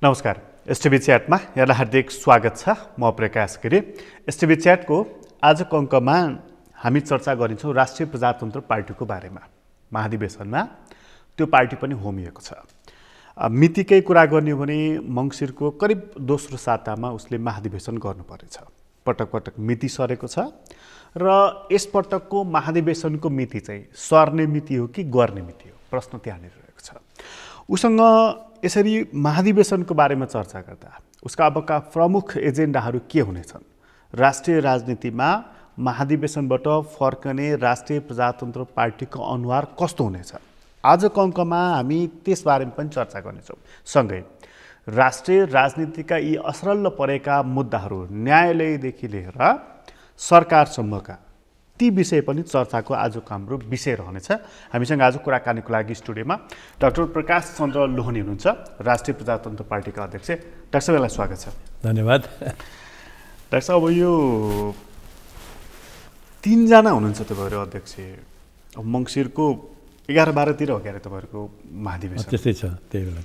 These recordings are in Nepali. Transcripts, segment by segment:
नमस्कार। एसटिभी च्याटमा यहाँलाई हार्दिक स्वागत छ। म प्रकाश गिरी। एसटिभी च्याटको आजको अङ्कमा हामी चर्चा गरिन्छौँ राष्ट्रिय प्रजातन्त्र पार्टीको बारेमा। महाधिवेशनमा त्यो पार्टी पनि होमिएको छ। मितिकै कुरा गर्ने हो भने मङ्सिरको करिब दोस्रो सातामा उसले महाधिवेशन गर्नुपर्नेछ। पटक पटक मिति सरेको छ र यसपटकको महाधिवेशनको मिति चाहिँ सर्ने मिति हो कि गर्ने मिति हो, प्रश्न त्यहाँनिर रहेको छ। उसँग यसरी महाधिवेशनको बारेमा चर्चा गर्दा उसका अबका प्रमुख एजेन्डाहरू के हुनेछन्, राष्ट्रिय राजनीतिमा महाधिवेशनबाट फर्कने राष्ट्रिय प्रजातन्त्र पार्टीको अनुहार कस्तो हुनेछ, आजको अङ्कमा हामी त्यसबारेमा पनि चर्चा गर्नेछौँ। सँगै राष्ट्रिय राजनीतिका यी असरल्ल परेका मुद्दाहरू, न्यायालयदेखि लिएर सरकारसम्मका ती विषय पनि चर्चाको आजको हाम्रो विषय रहनेछ। हामीसँग आज कुराकानीको लागि स्टुडियोमा डाक्टर प्रकाश चन्द्र लोहनी हुनुहुन्छ, राष्ट्रिय प्रजातन्त्र पार्टीका अध्यक्ष। डाक्टर साहबलाई स्वागत छ। धन्यवाद। डाक्टर साहब, अब यो 3 जना हुनुहुन्छ तपाईँहरू अध्यक्ष। अब मङ्सिरको 11-12तिर हो क्यारे तपाईँहरूको महाधिवेशन? त्यस्तै छ त्यही बेला।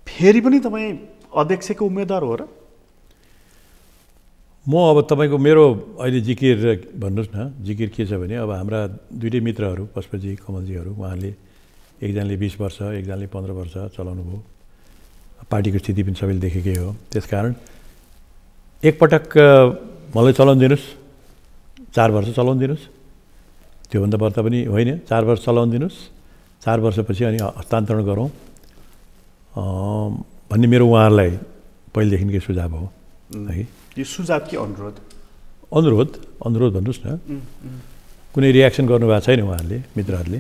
फेरि पनि तपाईँ अध्यक्षको उम्मेदवार हो र? म अब तपाईँको मेरो अहिले जिकिर भन्नुहोस् न। जिकिर के छ भने अब हाम्रा दुईटै मित्रहरू पशुपति कमलजीहरू, उहाँले एकजनाले 20 वर्ष एकजनाले 15 वर्ष चलाउनु भयो। पार्टीको स्थिति पनि सबैले देखेकै हो। त्यसकारण एकपटक मलाई चलाउन दिनुहोस्, 4 वर्ष चलाउन दिनुहोस्, त्योभन्दा बढ्ता पनि होइन, 4 वर्ष चलाउन दिनुहोस्, 4 वर्षपछि अनि हस्तान्तरण गरौँ भन्ने मेरो उहाँहरूलाई पहिलेदेखिकै सुझाव हो है। यो सुझाव कि अनुरोध? अनुरोध भन्नुहोस् न। कुनै रियाक्सन गर्नुभएको छैन उहाँहरूले, मित्रहरूले।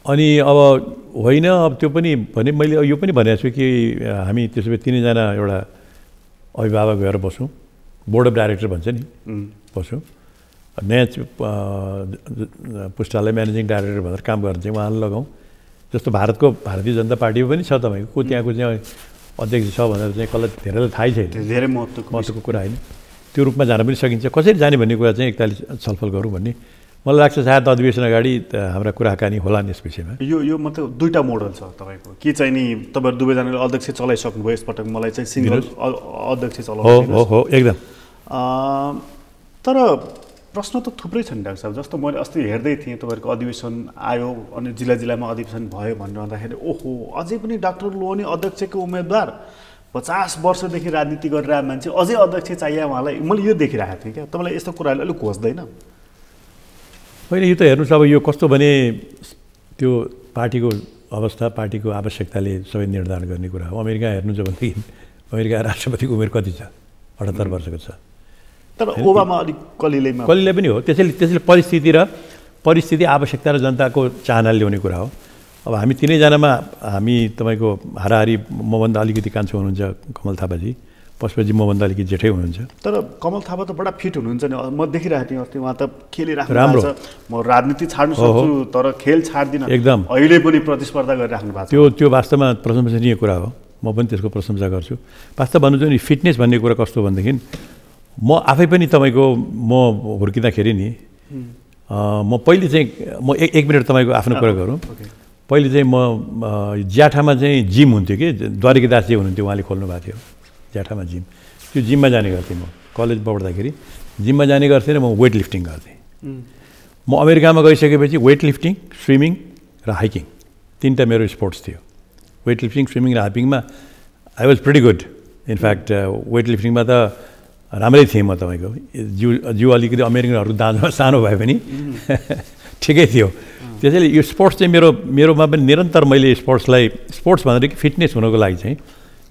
अनि अब होइन, अब त्यो पनि भने मैले यो पनि भनेको छु कि हामी त्यसो भए 3 जना एउटा अभिभावक भएर बसौँ, बोर्ड अफ डाइरेक्टर भन्छ नि, बसौँ। नयाँ पुस्तालाई म्यानेजिङ डाइरेक्टर भनेर काम गर्न चाहिँ उहाँलाई लगाउँ। जस्तो भारतीय जनता पार्टीमा पनि छ तपाईँको, त्यहाँको चाहिँ अध्यक्ष छ भनेर चाहिँ कसलाई धेरैलाई थाहै छैन। धेरै महत्त्वको कुरा होइन। त्यो रूपमा जान पनि सकिन्छ। कसरी जाने भन्ने कुरा चाहिँ एकतालि छलफल गरौँ भन्ने मलाई लाग्छ। सायद अधिवेशन अगाडि हाम्रा कुराकानी होला यस विषयमा। यो मतलब 2टा मोडल छ तपाईँको कि चाहिँ नि तपाईँहरू दुवैजनाले अध्यक्ष चलाइसक्नुभयो, यसपटक मलाई चाहिँ सिङ्गल अध्यक्ष चलाउनु हो एकदम। तर प्रश्न त थुप्रै छन् डाक्टर साहब। जस्तो मैले अस्ति हेर्दै थिएँ तपाईँहरूको अधिवेशन आयो अनि जिल्ला अधिवेशन भयो भनेर भन्दाखेरि ओहो, अझै पनि डाक्टर लोहनी अध्यक्षको उम्मेदवार, 50 वर्षदेखि राजनीति गरिरहेको मान्छे, अझै अध्यक्ष चाहियो उहाँलाई। मैले यो देखिरहेको थिएँ क्या। तपाईँलाई यस्तो कुराले अलिक खोज्दैन? होइन, यो त हेर्नुहोस्, अब यो कस्तो भने त्यो पार्टीको अवस्था, पार्टीको आवश्यकताले सबै निर्धारण गर्ने कुरा हो। अमेरिका हेर्नुहुन्छ भनेदेखि अमेरिका राष्ट्रपतिको उमेर कति छ? 78 वर्षको छ। तर ओबामा अलिक कलिलै पनि हो। त्यसैले परिस्थिति आवश्यकता र जनताको चाहनाले ल्याउने कुरा हो। अब हामी 3 जनामा हामी तपाईँको हाराहारी मभन्दा अलिकति कान्छो हुनुहुन्छ कमल थापाजी, पशुपति मभन्दा अलिकति जेठै हुनुहुन्छ। तर कमल थापा त बडा फिट हुनुहुन्छ नि। म देखिरहेको थिएँ अस्ति, उहाँ त खेलिराख्नु राम्रो भएको छ। म राजनीति छाड्नु सक्छु तर खेल छाड्दिनँ एकदम। अहिले पनि प्रतिस्पर्धा गरिराख्नु भएको छ। त्यो वास्तवमा प्रशंसनीय कुरा हो। म पनि त्यसको प्रशंसा गर्छु। वास्तव भन्नु चाहिँ नि फिटनेस भन्ने कुरा कस्तो भनेदेखि म आफै पनि तपाईँको म हुर्किँदाखेरि नि म पहिले चाहिँ म एक मिनट तपाईँको आफ्नो कुरा गरौँ। पहिले चाहिँ म ज्याठामा चाहिँ जिम हुन्थ्यो कि, द्वारिकादासजी हुनुहुन्थ्यो, उहाँले खोल्नु भएको थियो ज्याठामा जिम। त्यो जिममा जाने गर्थेँ म कलेज पढ्दाखेरि। जिममा जाने गर्थेँ र म वेट लिफ्टिङ गर्थेँ। म अमेरिकामा गइसकेपछि वेट लिफ्टिङ, स्विमिङ र हाइकिङ 3टा मेरो स्पोर्ट्स थियो। वेट लिफ्टिङ, स्विमिङ र हाइकिङमा I was pretty good. In fact weight लिफ्टिङमा त राम्रै थिएँ म। तपाईँको जिउ अलिकति अमेरिकनहरू दाँजोमा सानो भए पनि ठिकै थियो। त्यसैले यो स्पोर्ट्स चाहिँ मेरोमा पनि निरन्तर मैले स्पोर्ट्स भनेर कि फिटनेस हुनको लागि चाहिँ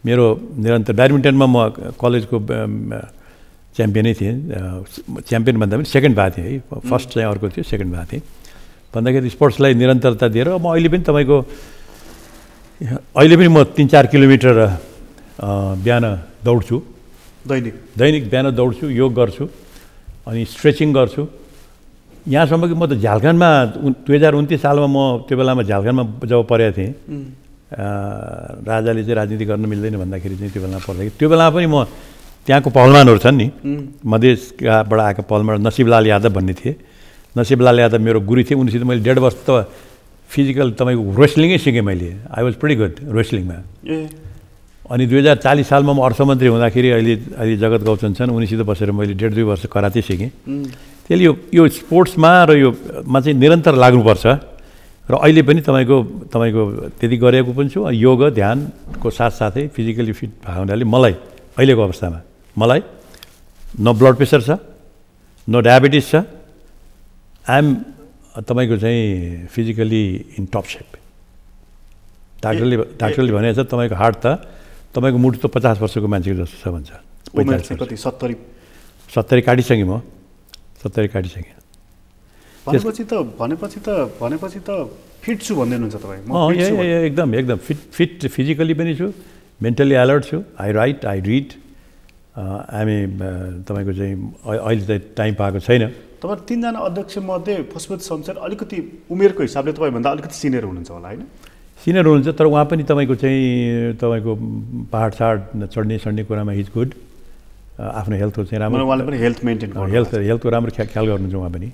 मेरो निरन्तर। ब्याडमिन्टनमा म कलेजको च्याम्पियनै थिएँ। च्याम्पियन भन्दा पनि सेकेन्ड भएको थिएँ है। फर्स्ट चाहिँ अर्को थियो, सेकेन्ड भएको थिएँ। भन्दाखेरि स्पोर्ट्सलाई निरन्तरता दिएर म अहिले पनि तपाईँको म 3-4 किलोमिटर बिहान दौड्छु। दैनिक बिहान दौड्छु, योग गर्छु अनि स्ट्रेचिङ गर्छु। यहाँसम्म कि म त झारखण्डमा 2029 सालमा म त्यो बेलामा झारखण्डमा जब परेको थिएँ, राजाले चाहिँ राजनीति गर्न मिल्दैन भन्दाखेरि चाहिँ त्यो बेलामा पर्दाखेरि, त्यो बेलामा पनि म त्यहाँको पहलवानहरू छन् नि, मधेसबाट आएको पहलवान नसिबलाल यादव भन्ने थिए। नसिबलाल यादव मेरो गुरु थिए। उनीसित मैले 1.5 वर्ष त फिजिकल तपाईँको रेस्लिङै सिकेँ मैले। आई वाज प्रिटी गुड रेस्लिङमा। अनि 2040 सालमा म अर्थमन्त्री हुँदाखेरि अहिले जगत गौचन छन्, उनीसित बसेर मैले 1.5-2 वर्ष कराते सिकेँ। त्यसले यो स्पोर्ट्समा र योमा चाहिँ निरन्तर लाग्नुपर्छ। र अहिले पनि तपाईँको त्यति गरेको पनि छु। योग ध्यानको साथसाथै फिजिकली फिट भएको हुनाले मलाई अहिलेको अवस्थामा मलाई न ब्लड प्रेसर छ, न डायबिटिज छ। आइएम तपाईँको चाहिँ फिजिकली इन टप सेप। डाक्टरले भनेको छ तपाईँको हार्ट त तपाईँको मुटु त 50 वर्षको मान्छेको जस्तो छ भन्छ। 70 काटिसकेँ म। 70 काटिसकेँ। भनेपछि त फिट छु भन्दै हुनुहुन्छ तपाईँ? एकदम फिट फिजिकली पनि छु, मेन्टली अलर्ट छु। I right, I read. हामी तपाईँको चाहिँ अहिले चाहिँ टाइम पाएको छैन। तपाईँ 3 जना अध्यक्ष मध्ये पशुपति शमशेर अलिकति उमेरको हिसाबले तपाईँभन्दा अलिकति सिनियर हुनुहुन्छ होला होइन? सिनियर हुनुहुन्छ, तर उहाँ पनि तपाईँको पहाड चढ्ने कुरामा हिज गुड। आफ्नो हेल्थको चाहिँ राम्रो, उहाँले पनि हेल्थ मेन्टेन गर्नु, हेल्थको राम्रो ख्याल गर्नुहुन्छ उहाँ पनि।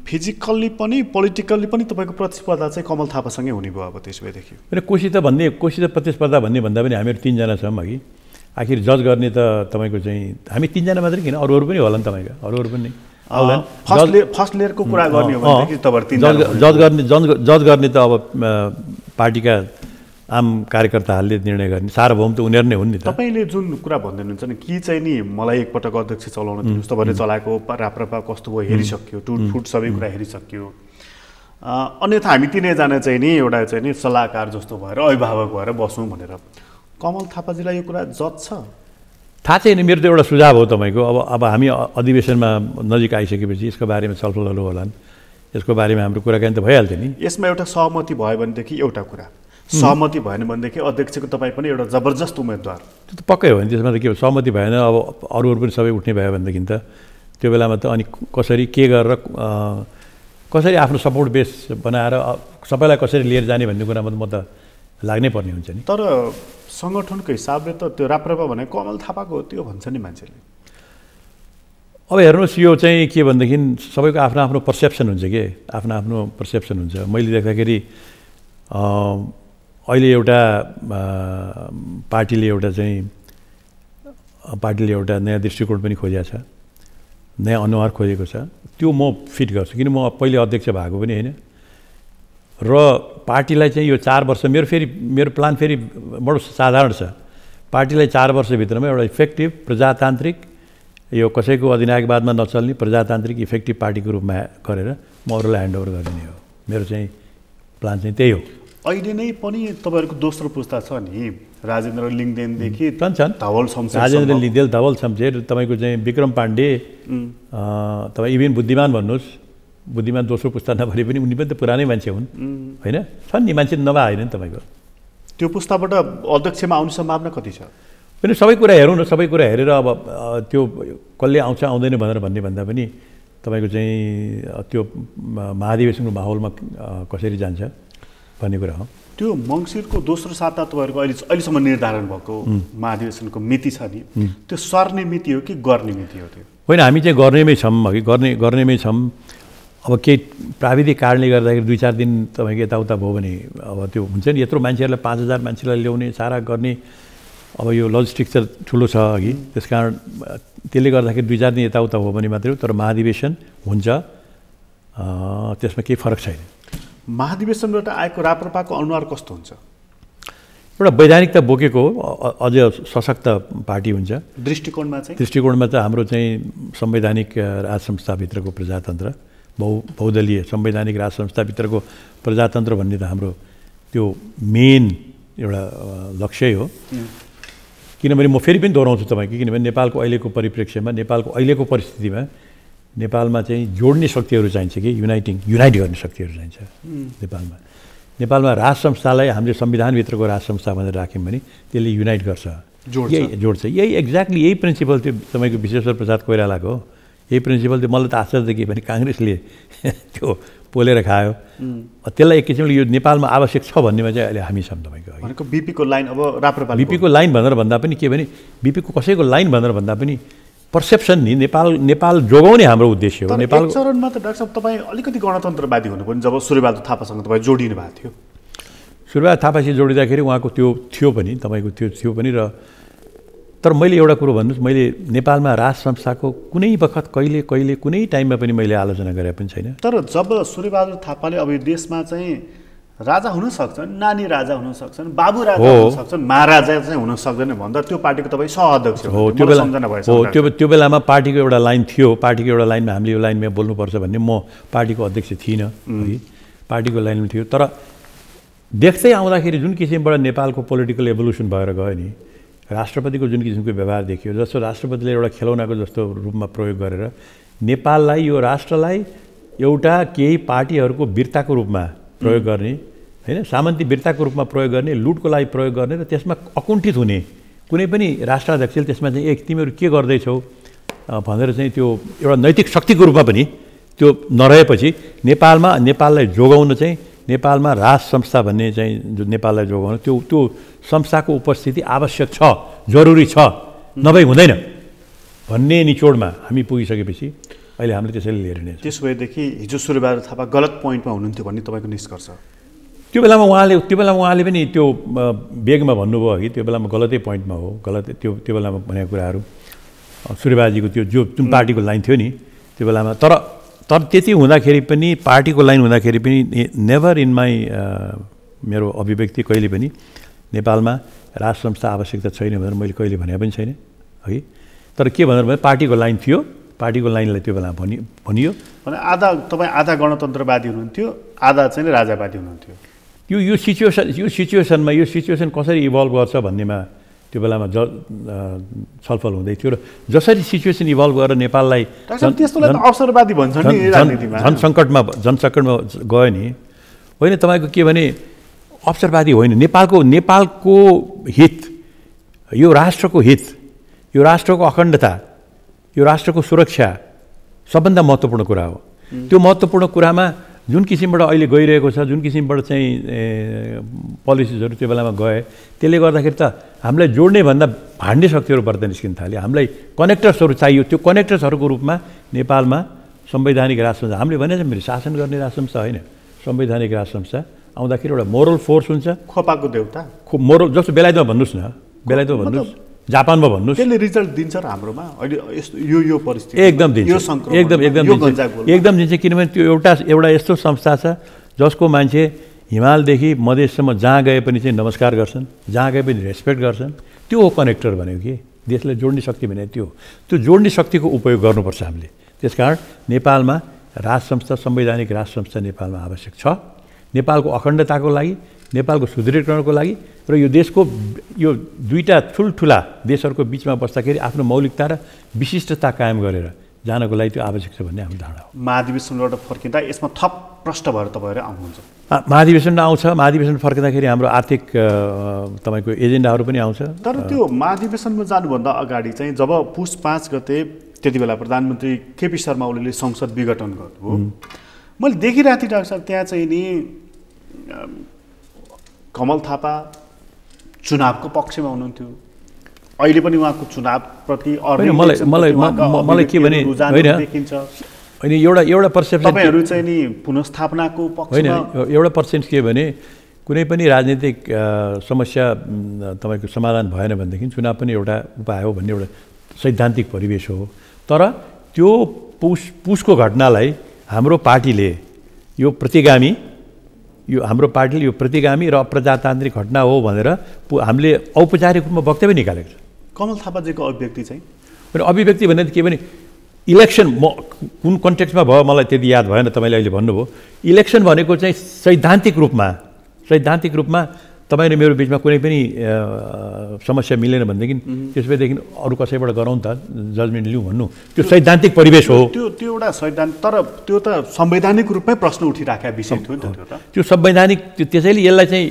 फिजिकल्ली पनि पोलिटिकल्ली पनि तपाईँको प्रतिस्पर्धा चाहिँ कमल थापासँगै हुने भयो अब त्यसैदेखि? होइन, कोसी त प्रतिस्पर्धा भन्दा पनि हामीहरू 3 जना छौँ अघि। आखिर जज गर्ने त तपाईँको चाहिँ हामी 3 जना मात्रै किन, अरूहरू पनि होला नि तपाईँको, अरूहरू पनि फर्स्ट लेयरको कुरा गर्ने हो भनेदेखि तपाईँहरू जज गर्ने त अब पार्टीका आम कार्यकर्ताहरूले निर्णय गर्ने, सार्वभौम त उनीहरू नै हुन् नि त। तपाईँले जुन कुरा भन्दै हुनुहुन्छ नि कि चाहिँ नि मलाई एकपटक अध्यक्ष चलाउन दिनुहोस्, तपाईँले चलाएको राप्रपा कस्तो भयो हेरिसक्यो, टुटफुट सबै कुरा हेरिसक्यो। अन्यथा हामी 3 जना चाहिँ नि एउटा चाहिँ नि सल्लाहकार जस्तो भएर अभिभावक भएर बसौँ भनेर। कमल थापाजीलाई यो कुरा जज छ? थाहा छैन, मेरो त एउटा सुझाव हो तपाईँको। अब हामी अधिवेशनमा नजिक आइसकेपछि यसको बारेमा छलफलहरू होलान्, यसको बारेमा हाम्रो कुराकानी त भइहाल्थ्यो नि। यसमा एउटा सहमति भयो भनेदेखि एउटा कुरा, सहमति भएन भनेदेखि अध्यक्षको तपाईँ पनि एउटा जबरजस्त उम्मेदवार। त्यो त पक्कै हो नि, त्यसमा त के हो, सहमति भएन अब अरूहरू पनि सबै उठ्ने भयो भनेदेखि त त्यो बेलामा त अनि कसरी के गरेर कसरी आफ्नो सपोर्ट बेस बनाएर सबैलाई कसरी लिएर जाने भन्ने कुरामा त म त लाग्नै पर्ने हुन्छ नि। तर सङ्गठनको हिसाबले त त्यो राप्रपा भने कमल थापाको हो त्यो भन्छ नि मान्छेले। अब हेर्नुहोस्, यो चाहिँ के भनेदेखि सबैको आफ्नो आफ्नो पर्सेप्सन हुन्छ कि, आफ्नो पर्सेप्सन हुन्छ। मैले देख्दाखेरि अहिले एउटा पार्टीले एउटा नयाँ दृष्टिकोण पनि खोजेको छ, नयाँ अनुहार खोजेको छ। त्यो म फिट गर्छु, किन म पहिले अध्यक्ष भएको पनि होइन। र पार्टीलाई चाहिँ यो 4 वर्ष मेरो प्लान फेरि बडो साधारण छ। पार्टीलाई 4 वर्षभित्रमा एउटा इफेक्टिभ प्रजातान्त्रिक, यो कसैको अधिनायकवादमा नचल्ने प्रजातान्त्रिक इफेक्टिभ पार्टीको रूपमा गरेर म अरूलाई ह्यान्डओभर गर्ने हो। मेरो चाहिँ प्लान चाहिँ त्यही हो। अहिले नै पनि तपाईँहरूको दोस्रो पुस्ता छ नि, राजेन्द्र लिङदेनदेखि छन्, धवल शमशेर, राजेन्द्र लिङदेन, धवल शमशेर, तपाईँको चाहिँ विक्रम पाण्डे, तपाईँ इभेन बुद्धिमान भन्नुहोस्, बुद्धिमान दोस्रो पुस्ता नभए पनि उनी पनि त पुरानै मान्छे हुन् होइन? छन् नि मान्छे नभए होइन तपाईँको। त्यो पुस्ताबाट अध्यक्षमा आउने सम्भावना कति छ? होइन, सबै कुरा हेरौँ न, सबै कुरा हेरेर अब त्यो कसले आउँछ आउँदैन भनेर भन्ने भन्दा पनि तपाईँको चाहिँ त्यो महाधिवेशनको माहौलमा कसरी जान्छ भन्ने कुरा हो। त्यो मङ्सिरको दोस्रो साता तपाईँहरूको अहिलेसम्म निर्धारण भएको महाधिवेशनको मिति छ नि, त्यो सर्ने मिति हो कि गर्ने मिति हो? त्यो होइन, हामी चाहिँ गर्नेमै छौँ अघि, गर्नेमै छौँ। अब केही प्राविधिक कारणले गर्दाखेरि 2-4 दिन तपाईँको यताउता भयो भने अब त्यो हुन्छ नि, यत्रो मान्छेहरूलाई 5000 मान्छेलाई ल्याउने, सारा गर्ने, अब यो लजिस्टिक्स त ठुलो छ अघि। त्यस कारण त्यसले गर्दाखेरि 2-4 दिन यताउता हो भने मात्रै हो। तर महाधिवेशन हुन्छ, त्यसमा केही फरक छैन। महाधिवेशनबाट आएको राप्रपाको अनुहार कस्तो हुन्छ? एउटा वैधानिकता बोकेको अझ सशक्त पार्टी हुन्छ। दृष्टिकोणमा त हाम्रो चाहिँ संवैधानिक राज संस्थाभित्रको प्रजातन्त्र, बहुदलीय संवैधानिक राज संस्थाभित्रको प्रजातन्त्र भन्ने त हाम्रो त्यो मेन एउटा लक्ष्य हो। किनभने म फेरि पनि दोहोऱ्याउँछु तपाईँको, किनभने नेपालको अहिलेको परिप्रेक्ष्यमा, नेपालको अहिलेको परिस्थितिमा नेपालमा चाहिँ जोड्ने शक्तिहरू चाहिन्छ कि युनाइट गर्ने शक्तिहरू चाहिन्छ नेपालमा। राज संस्थालाई हामीले संविधानभित्रको राज संस्था भनेर राख्यौँ भने त्यसले युनाइट गर्छ, जोड्छ। यही एक्ज्याक्टली यही प्रिन्सिपल त्यो तपाईँको विश्वेश्वर प्रसाद कोइरालाको हो। यही प्रिन्सिपल त्यो मलाई त आश्चर्य के भने काङ्ग्रेसले त्यो पोलेर खायो। त्यसलाई एक किसिमले यो नेपालमा आवश्यक छ भन्नेमा चाहिँ अहिले हामी छौँ। तपाईँको बिपीको लाइन अब राप्रपा बिपीको लाइन भनेर भन्दा पनि के भने बिपीको कसैको लाइन भनेर भन्दा पनि पर्सेप्सन नि नेपाल जोगाउने हाम्रो उद्देश्य हो। नेपाल चरणमा त डाक्टर साहब तपाईँ अलिकति गणतन्त्रवादी हुनुपर्ने जब सूर्यबहादुर थापासँग तपाईँ जोडिनु भएको थियो। सूर्यबहादुर थापासँग जोडिँदाखेरि उहाँको त्यो थियो पनि, तपाईँको त्यो थियो पनि। र तर मैले एउटा कुरो भन्नुहोस्, मैले नेपालमा राज संस्थाको कुनै बखत कहिले कुनै टाइममा पनि मैले आलोचना गरे पनि छैन। तर जब सूर्यबहादुर थापाले अब देशमा चाहिँ राजा हुन सक्छन्, नानी राजा हुन सक्छन्, बाबु राजा हुन सक्छन्, महाराजा चाहिँ हुन सक्दैन भन्दा त्यो पार्टीको तपाईँ सह-अध्यक्ष हो। त्यो बेलामा पार्टीको एउटा लाइन थियो। पार्टीको एउटा लाइनमा हामीले यो लाइनमा बोल्नुपर्छ भन्ने म पार्टीको अध्यक्ष थिइनँ है, पार्टीको लाइनमा थियो। तर देख्दै आउँदाखेरि जुन किसिमबाट नेपालको पोलिटिकल एभोल्युसन भएर गयो नि, राष्ट्रपतिको जुन किसिमको व्यवहार देखियो, जस्तो राष्ट्रपतिले एउटा खेलौनाको जस्तो रूपमा प्रयोग गरेर नेपाललाई, यो राष्ट्रलाई एउटा केही पार्टीहरूको वीरताको रूपमा प्रयोग गर्ने हैन, सामन्ती वीरताको रूपमा प्रयोग गर्ने, लुटको लागि प्रयोग गर्ने र त्यसमा अकुण्ठित हुने कुनै पनि राष्ट्राध्यक्षले त्यसमा चाहिँ तिमीहरू के गर्दैछौ भनेर चाहिँ त्यो एउटा नैतिक शक्तिको रूपमा पनि त्यो नरहेपछि नेपाललाई जोगाउन चाहिँ, नेपालमा राज संस्था भन्ने चाहिँ जो नेपाललाई जोगाउन त्यो संस्थाको उपस्थिति आवश्यक छ, जरुरी छ, नभई हुँदैन भन्ने निचोडमा हामी पुगिसकेपछि अहिले हामीले त्यसैले लिएर हिँडेछौँ। त्यसो भएदेखि हिजो सूर्यबहादुर थापा गलत पोइन्टमा हुनुहुन्थ्यो भन्ने तपाईँको निष्कर्ष? त्यो बेलामा उहाँले पनि त्यो बेगमा भन्नुभयो कि त्यो बेलामा गलतै पोइन्टमा हो, गलत त्यो बेलामा भनेको कुराहरू सूर्यबहादुरजीको त्यो जुन पार्टीको लाइन थियो नि त्यो बेलामा। तर त्यति हुँदाखेरि पनि, पार्टीको लाइन हुँदाखेरि पनि नेभर इन माई मेरो अभिव्यक्ति कहिले पनि नेपालमा राज संस्था आवश्यकता छैन भनेर मैले कहिले भने पनि छैन है। तर के भनेर भने पार्टीको लाइन थियो, पार्टीको लाइनलाई त्यो बेला भनियो। भने तपाईँ आधा गणतन्त्रवादी हुनुहुन्थ्यो, आधा चाहिँ राजावादी हुनुहुन्थ्यो। यो सिचुएसन कसरी इभल्भ गर्छ भन्नेमा त्यो बेलामा छलफल हुँदै थियो। र जसरी सिचुएसन इभल्भ गरेर नेपाललाई अवसरवादी भन्छ नि राजनीतिमा, जनसङ्कटमा गयो नि, होइन तपाईँको के भने अवसरवादी होइन, नेपालको हित, यो राष्ट्रको हित, यो राष्ट्रको अखण्डता, यो राष्ट्रको सुरक्षा सबभन्दा महत्त्वपूर्ण कुरा हो। त्यो महत्त्वपूर्ण कुरामा जुन किसिमबाट अहिले गइरहेको छ, जुन किसिमबाट चाहिँ पोलिसिजहरू त्यो बेलामा गए, त्यसले गर्दाखेरि त हामीलाई जोड्ने भन्दा भान्ने शक्तिहरू बढ्दै निस्किन थाल्यो। हामीलाई कनेक्टर्सहरू चाहियो। त्यो कनेक्टर्सहरूको रूपमा नेपालमा संवैधानिक राज संस्था, हामीले भने चाहिँ शासन गर्ने राज संस्था होइन, संवैधानिक राज संस्था आउँदाखेरि एउटा मोरल फोर्स हुन्छ। खोपाको देउता मोरल, जस्तो बेलायतमा भन्नुहोस् न, बेलायतमा भन्नुहोस्, जापानमा भन्नुहोस्, त्यसले रिजल्ट दिन्छ र हाम्रोमा अहिले यो परिस्थिति एकदम दिन्छ, एकदम दिन्छ। किनभने त्यो एउटा यस्तो संस्था छ जसको मान्छे हिमालदेखि मधेससम्म जहाँ गए पनि चाहिँ नमस्कार गर्छन्, जहाँ गए पनि रेस्पेक्ट गर्छन्। त्यो हो कनेक्टर भनेको कि देशलाई जोड्ने शक्ति भने त्यो जोड्ने शक्तिको उपयोग गर्नुपर्छ हामीले। त्यसकारण नेपालमा राज संस्था, संवैधानिक राज संस्था नेपालमा आवश्यक छ, नेपालको अखण्डताको लागि, नेपालको सुदृढीकरणको लागि र यो देशको यो दुईटा ठुल्ठुला देशहरूको बिचमा बस्दाखेरि आफ्नो मौलिकता र विशिष्टता कायम गरेर जानको लागि त्यो आवश्यक छ भन्ने हाम्रो धारणा हो। महाधिवेशनबाट फर्किँदा यसमा थप प्रश्न भएर तपाईँहरू आउनुहुन्छ? महाधिवेशन आउँछ, महाधिवेशन फर्किँदाखेरि हाम्रो आर्थिक तपाईँको एजेन्डाहरू पनि आउँछ। तर त्यो महाधिवेशनमा जानुभन्दा अगाडि चाहिँ जब पुस 5 गते त्यति बेला प्रधानमन्त्री केपी शर्मा ओलीले संसद विघटन गर्नुभयो, मैले देखिरहेको थिएँ डाक्टर साहब त्यहाँ चाहिँ नि कमल थापा चुनावको पक्षमा हुनुहुन्थ्यो। अहिले पनि उहाँको चुनावप्रति मलाई के भने देखिन्छ। होइन एउटा पर्सेप्सन तपाईँहरू चाहिँ नि पुनर्स्थापनाको पक्षमा होइन, एउटा पर्सेन्ट के भने कुनै पनि राजनीतिक समस्या तपाईँको समाधान भएन भनेदेखि चुनाव पनि एउटा उपाय हो भन्ने एउटा सैद्धान्तिक परिवेश हो। तर त्यो पुसको घटनालाई हाम्रो पार्टीले हाम्रो पार्टीले यो प्रतिगामी र अप्रजातान्त्रिक घटना हो भनेर हामीले औपचारिक रूपमा वक्तव्य निकालेको छ। कमल थापाजीको अभिव्यक्ति चाहिँ अभिव्यक्ति भने के भने इलेक्सन कुन कन्टेक्स्टमा भयो मलाई त्यति याद भएन, तपाईँले अहिले भन्नुभयो। इलेक्सन भनेको चाहिँ सैद्धान्तिक रूपमा तपाईँ र मेरो बिचमा कुनै पनि समस्या मिलेन भनेदेखि त्यसपछि अरू कसैबाट गरौँ त, जजमेन्ट लिउँ भन्नु, त्यो सैद्धान्तिक परिवेश हो। त्यो एउटा सैद्धान्तिक, तर त्यो त संवैधानिक रूपमै प्रश्न उठिराखेका विषय थियो नि त। त्यो संवैधानिक, त्यसैले यसलाई चाहिँ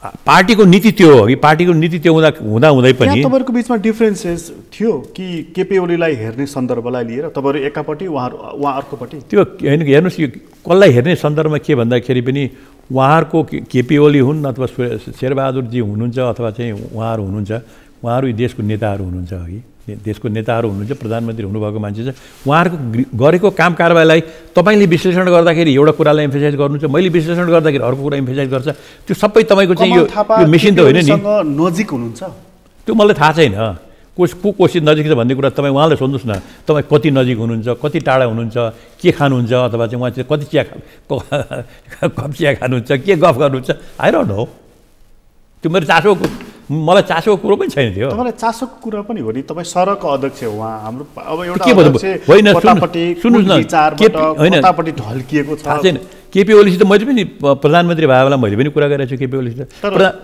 पार्टीको नीति त्यो हो कि पार्टीको नीति त्यो हुँदै पनि तपाईँहरूको बिचमा डिफ्रेन्सेस थियो कि केपी ओलीलाई हेर्ने सन्दर्भलाई लिएर तपाईँहरू एकापट्टि उहाँ अर्कोपट्टि? त्यो होइन, हेर्नुहोस् यो कसलाई हेर्ने सन्दर्भमा के भन्दाखेरि पनि उहाँहरूको केपी ओली हुन् अथवा शेरबहादुरजी हुनुहुन्छ अथवा चाहिँ उहाँहरू हुनुहुन्छ, उहाँहरू देशको नेताहरू हुनुहुन्छ अघि देशको नेताहरू हुनुहुन्छ प्रधानमन्त्री हुनुभएको मान्छे छ उहाँहरूको गरेको काम कारबाहीलाई तपाईँले विश्लेषण गर्दाखेरि एउटा कुरालाई एम्फेसाइज गर्नुहुन्छ मैले विश्लेषण गर्दाखेरि अर्को कुरा एम्फेसाइज गर्छ त्यो सबै तपाईँको चाहिँ यो मेसिन त होइन नि नजिक हुनुहुन्छ त्यो मलाई थाहा छैन को कोसित नजिक छ भन्ने कुरा तपाईँ उहाँलाई सोध्नुहोस् न तपाईँ कति नजिक हुनुहुन्छ कति टाढा हुनुहुन्छ के खानुहुन्छ अथवा चाहिँ उहाँ चाहिँ कति कप चिया खानुहुन्छ के गफ गर्नुहुन्छ आई डोन्ट नो त्यो मेरो चासोको मलाई चासोको कुरो पनि छैन थियो तपाईँलाई चासोको कुरा पनि हो नि तपाईँ सरको अध्यक्ष हो उहाँ हाम्रो अब एउटा के भन्नु होइन सुन्नुहोस् न होइन कतापट्टि ढल्किएको छ थाहा छैन केपी ओलीसित मैले पनि प्रधानमन्त्री भए बेला मैले पनि कुरा गरेको छु केपी ओलीसित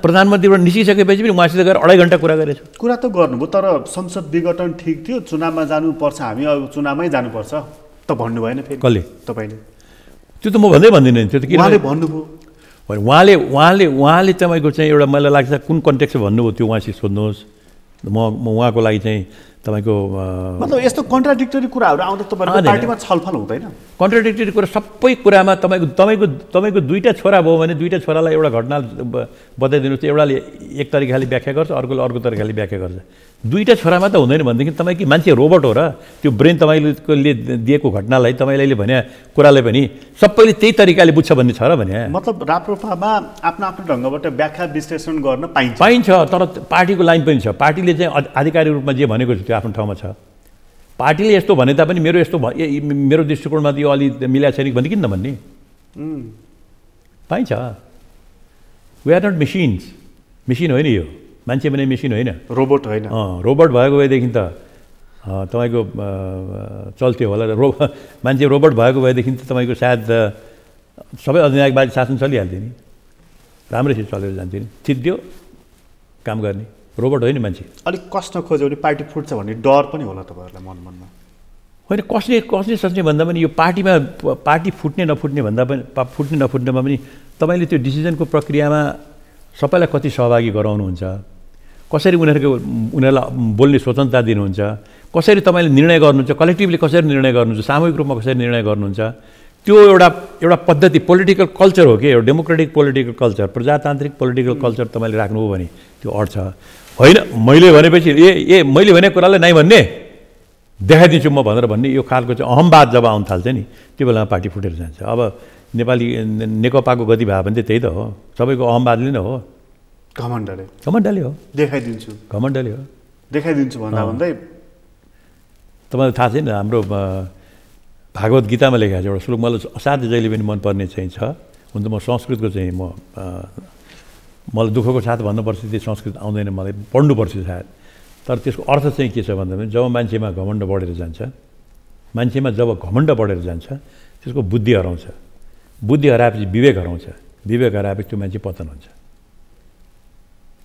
प्रधानमन्त्रीबाट निस्किसकेपछि पनि उहाँसित गएर 2.5 घन्टा कुरा गरेको छु कुरा त गर्नुभयो तर संसद विघटन ठिक थियो चुनावमा जानुपर्छ हामी अब चुनावमै जानुपर्छ त भन्नु भएन फेरि कसले तपाईँले त्यो त म भन्दिनँ त्यो त किन उहाँले भन्नुभयो उहाँले तपाईँको चाहिँ एउटा मलाई लाग्छ कुन कन्टेक्स्ट भन्नुभयो त्यो उहाँसित सोध्नुहोस् म उहाँको लागि चाहिँ तपाईँको मतलब यस्तो कन्ट्राडिक्टरी कुराहरू आउँदा तपाईँहरूको पार्टीमा छलफल हुँदैन कन्ट्राडिक्टरी कुरा सबै कुरामा तपाईँको दुईवटा छोरा भयो भने दुईवटा छोरालाई एउटा घटना बताइदिनुहोस् एउटाले एक तरिकाले व्याख्या गर्छ अर्कोले अर्को तरिकाले व्याख्या गर्छ दुईवटा छोरामा त हुँदैन भनेदेखि तपाईँ कि मान्छे रोबोट हो र त्यो ब्रेन तपाईँले दिएको घटनालाई तपाईँले भने कुरालाई पनि सबैले त्यही तरिकाले बुझ्छ भन्ने छ र भने मतलब राप्रपामा आफ्नो आफ्नो ढङ्गबाट व्याख्या विश्लेषण गर्न पाइन्छ तर पार्टीको लाइन पनि छ पार्टीले चाहिँ आधिकारिक रूपमा जे भनेको छ त्यो आफ्नो ठाउँमा छ पार्टीले यस्तो भने तापनि मेरो दृष्टिकोणमा त यो अलि मिला छैन भने किन नभन्ने पाइन्छ वी आर नट मेसिन होइन यो मान्छे भने मेसिन होइन रोबोट होइन रोबोट भएको भएदेखि त तपाईँको चल्थ्यो होला मान्छे रोबोट भएको भएदेखि त तपाईँको सायद सबै अधिनायकवादी शासन चलिहाल्थ्यो नि राम्रैसित चलेर जान्थ्यो नि थिच्दियो काम गर्ने रोबोट होइन मान्छे अलिक कष्ट खोज्यो भने पार्टी फुट्छ भन्ने डर पनि होला तपाईँहरूलाई मनमा होइन कसले सोच्ने भन्दा पनि यो पार्टी फुट्ने नफुट्नेमा पनि तपाईँले त्यो डिसिजनको प्रक्रियामा सबैलाई कति सहभागी गराउनुहुन्छ कसरी उनीहरूलाई बोल्ने स्वतन्त्रता दिनुहुन्छ कसरी तपाईँले निर्णय गर्नुहुन्छ कलेक्टिभली कसरी निर्णय गर्नुहुन्छ सामूहिक रूपमा कसरी निर्णय गर्नुहुन्छ त्यो एउटा पद्धति पोलिटिकल कल्चर हो कि एउटा डेमोक्रेटिक पोलिटिकल कल्चर प्रजातान्त्रिक पोलिटिकल कल्चर तपाईँले राख्नुभयो भने त्यो अड्छ होइन मैले भनेपछि मैले भनेको कुरालाई नै भन्ने देखाइदिन्छु म भनेर भन्ने यो खालको चाहिँ अहमवाद जब आउन थाल्छ नि त्यो बेलामा पार्टी फुटेर जान्छ अब नेपाली नेकपाको गति भयो भने त्यही त हो सबैको अहमवादले नै हो घमण्डले हो देखाइदिन्छु भन्दा भन्दै तपाईँलाई थाहा छैन हाम्रो भागवत गीतामा लेखेको छ एउटा श्लोक मलाई असाध्यै जहिले पनि मनपर्ने चाहिँ छ हुन त म संस्कृतको चाहिँ मलाई दुःखको साथ भन्नुपर्छ त्यो संस्कृत आउँदैन मलाई पढ्नुपर्छ सायद तर त्यसको अर्थ चाहिँ के छ भन्दा पनि जब मान्छेमा घमण्ड बढेर जान्छ त्यसको बुद्धि हराउँछ बुद्धि हराएपछि विवेक हराएपछि त्यो मान्छे पतन हुन्छ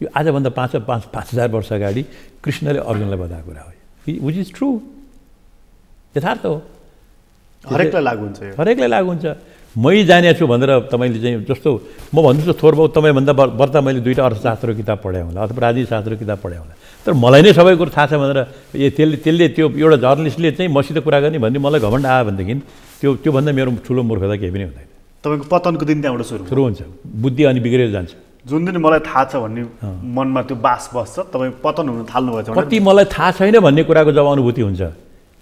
यो आजभन्दा 5,000 वर्ष अगाडि कृष्णले अर्जुनलाई बताएको कुरा हो विच इज ट्रु यथार्थ हो हरेकलाई लागु हुन्छ मै जाने छु भनेर तपाईँले चाहिँ जस्तो म भन्छु थोर बहुत तपाईँभन्दा बढ्ता मैले 2टा अर्थशास्त्रको किताब पढाएँ होला अथवा राजनीतिशास्त्रको किताब पढाएँ होला तर मलाई नै सबै कुरो थाहा छ भनेर त्यसले त्यो एउटा जर्नलिस्टले चाहिँ मसित कुरा गर्ने भन्ने मलाई घमण्ड आयो भनेदेखि त्योभन्दा मेरो ठुलो मूर्खता केही पनि हुँदैन तपाईँको पतनको दिन त्यहाँबाट सुरु हुन्छ बुद्धि अनि बिग्रेर जान्छ जुन दिन मलाई थाहा छ भन्ने मनमा त्यो बास बस्छ तपाईँ पतन हुन थाल्नुभएछ कति मलाई थाहा छैन भन्ने कुराको जब अनुभूति हुन्छ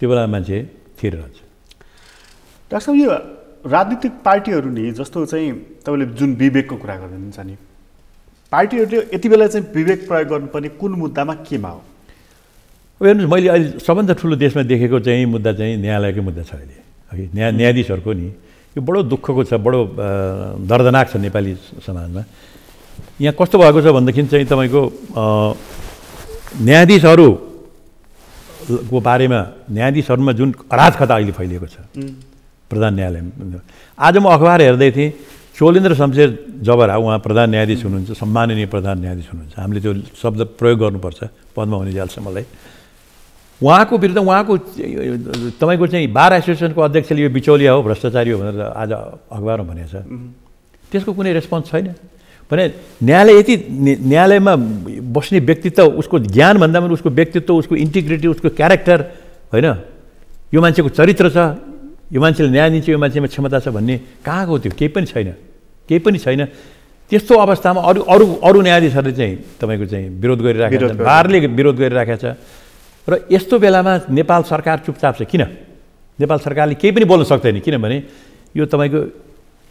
त्यो बेला मान्छे थिर रहन्छ डाक्टर साहब यो राजनीतिक पार्टीहरू नि जस्तो चाहिँ तपाईँले जुन विवेकको कुरा गर्नुहुन्छ नि पार्टीहरूले यति बेला चाहिँ विवेक प्रयोग गर्नुपर्ने कुन मुद्दामा केमा हो हेर्नुहोस् मैले अहिले सबभन्दा ठुलो देशमा देखेको चाहिँ मुद्दा चाहिँ न्यायालयकै मुद्दा छ अहिले अघि न्यायाधीशहरूको नि यो बडो दुःखको छ बडो दर्दनाक छ नेपाली समाजमा यहाँ कस्तो भएको छ भनेदेखि चाहिँ तपाईँको न्यायाधीशहरूको बारेमा न्यायाधीशहरूमा जुन अराजकता अहिले फैलिएको छ प्रधान न्यायालयमा आज म अखबार हेर्दै थिएँ शोलेन्द्र शमशेर जबरा उहाँ प्रधान न्यायाधीश हुनुहुन्छ सम्माननीय प्रधान न्यायाधीश हुनुहुन्छ हामीले त्यो शब्द प्रयोग गर्नुपर्छ पदमा हुने जालसम्मलाई उहाँको विरुद्ध उहाँको तपाईँको चाहिँ बार एसोसिएसनको अध्यक्षले यो बिचौलिया हो भ्रष्टाचारी हो भनेर आज अखबारमा भनेको छ त्यसको कुनै रेस्पोन्स छैन भने न्यायालयमा बस्ने व्यक्तित्व उसको ज्ञानभन्दा पनि उसको व्यक्तित्व उसको इन्टिग्रिटी उसको क्यारेक्टर होइन यो मान्छेको चरित्र छ यो मान्छेले न्याय दिन्छ यो मान्छेमा क्षमता छ भन्ने कहाँको त्यो केही पनि छैन त्यस्तो अवस्थामा अरू अरू अरू न्यायाधीशहरूले चाहिँ तपाईँको चाहिँ विरोध गरिराखेको छ, बारले विरोध गरिराखेको छ। र यस्तो बेलामा नेपाल सरकार चुपचाप छ। किन? नेपाल सरकारले केही पनि बोल्न सक्दैन, किनभने यो तपाईँको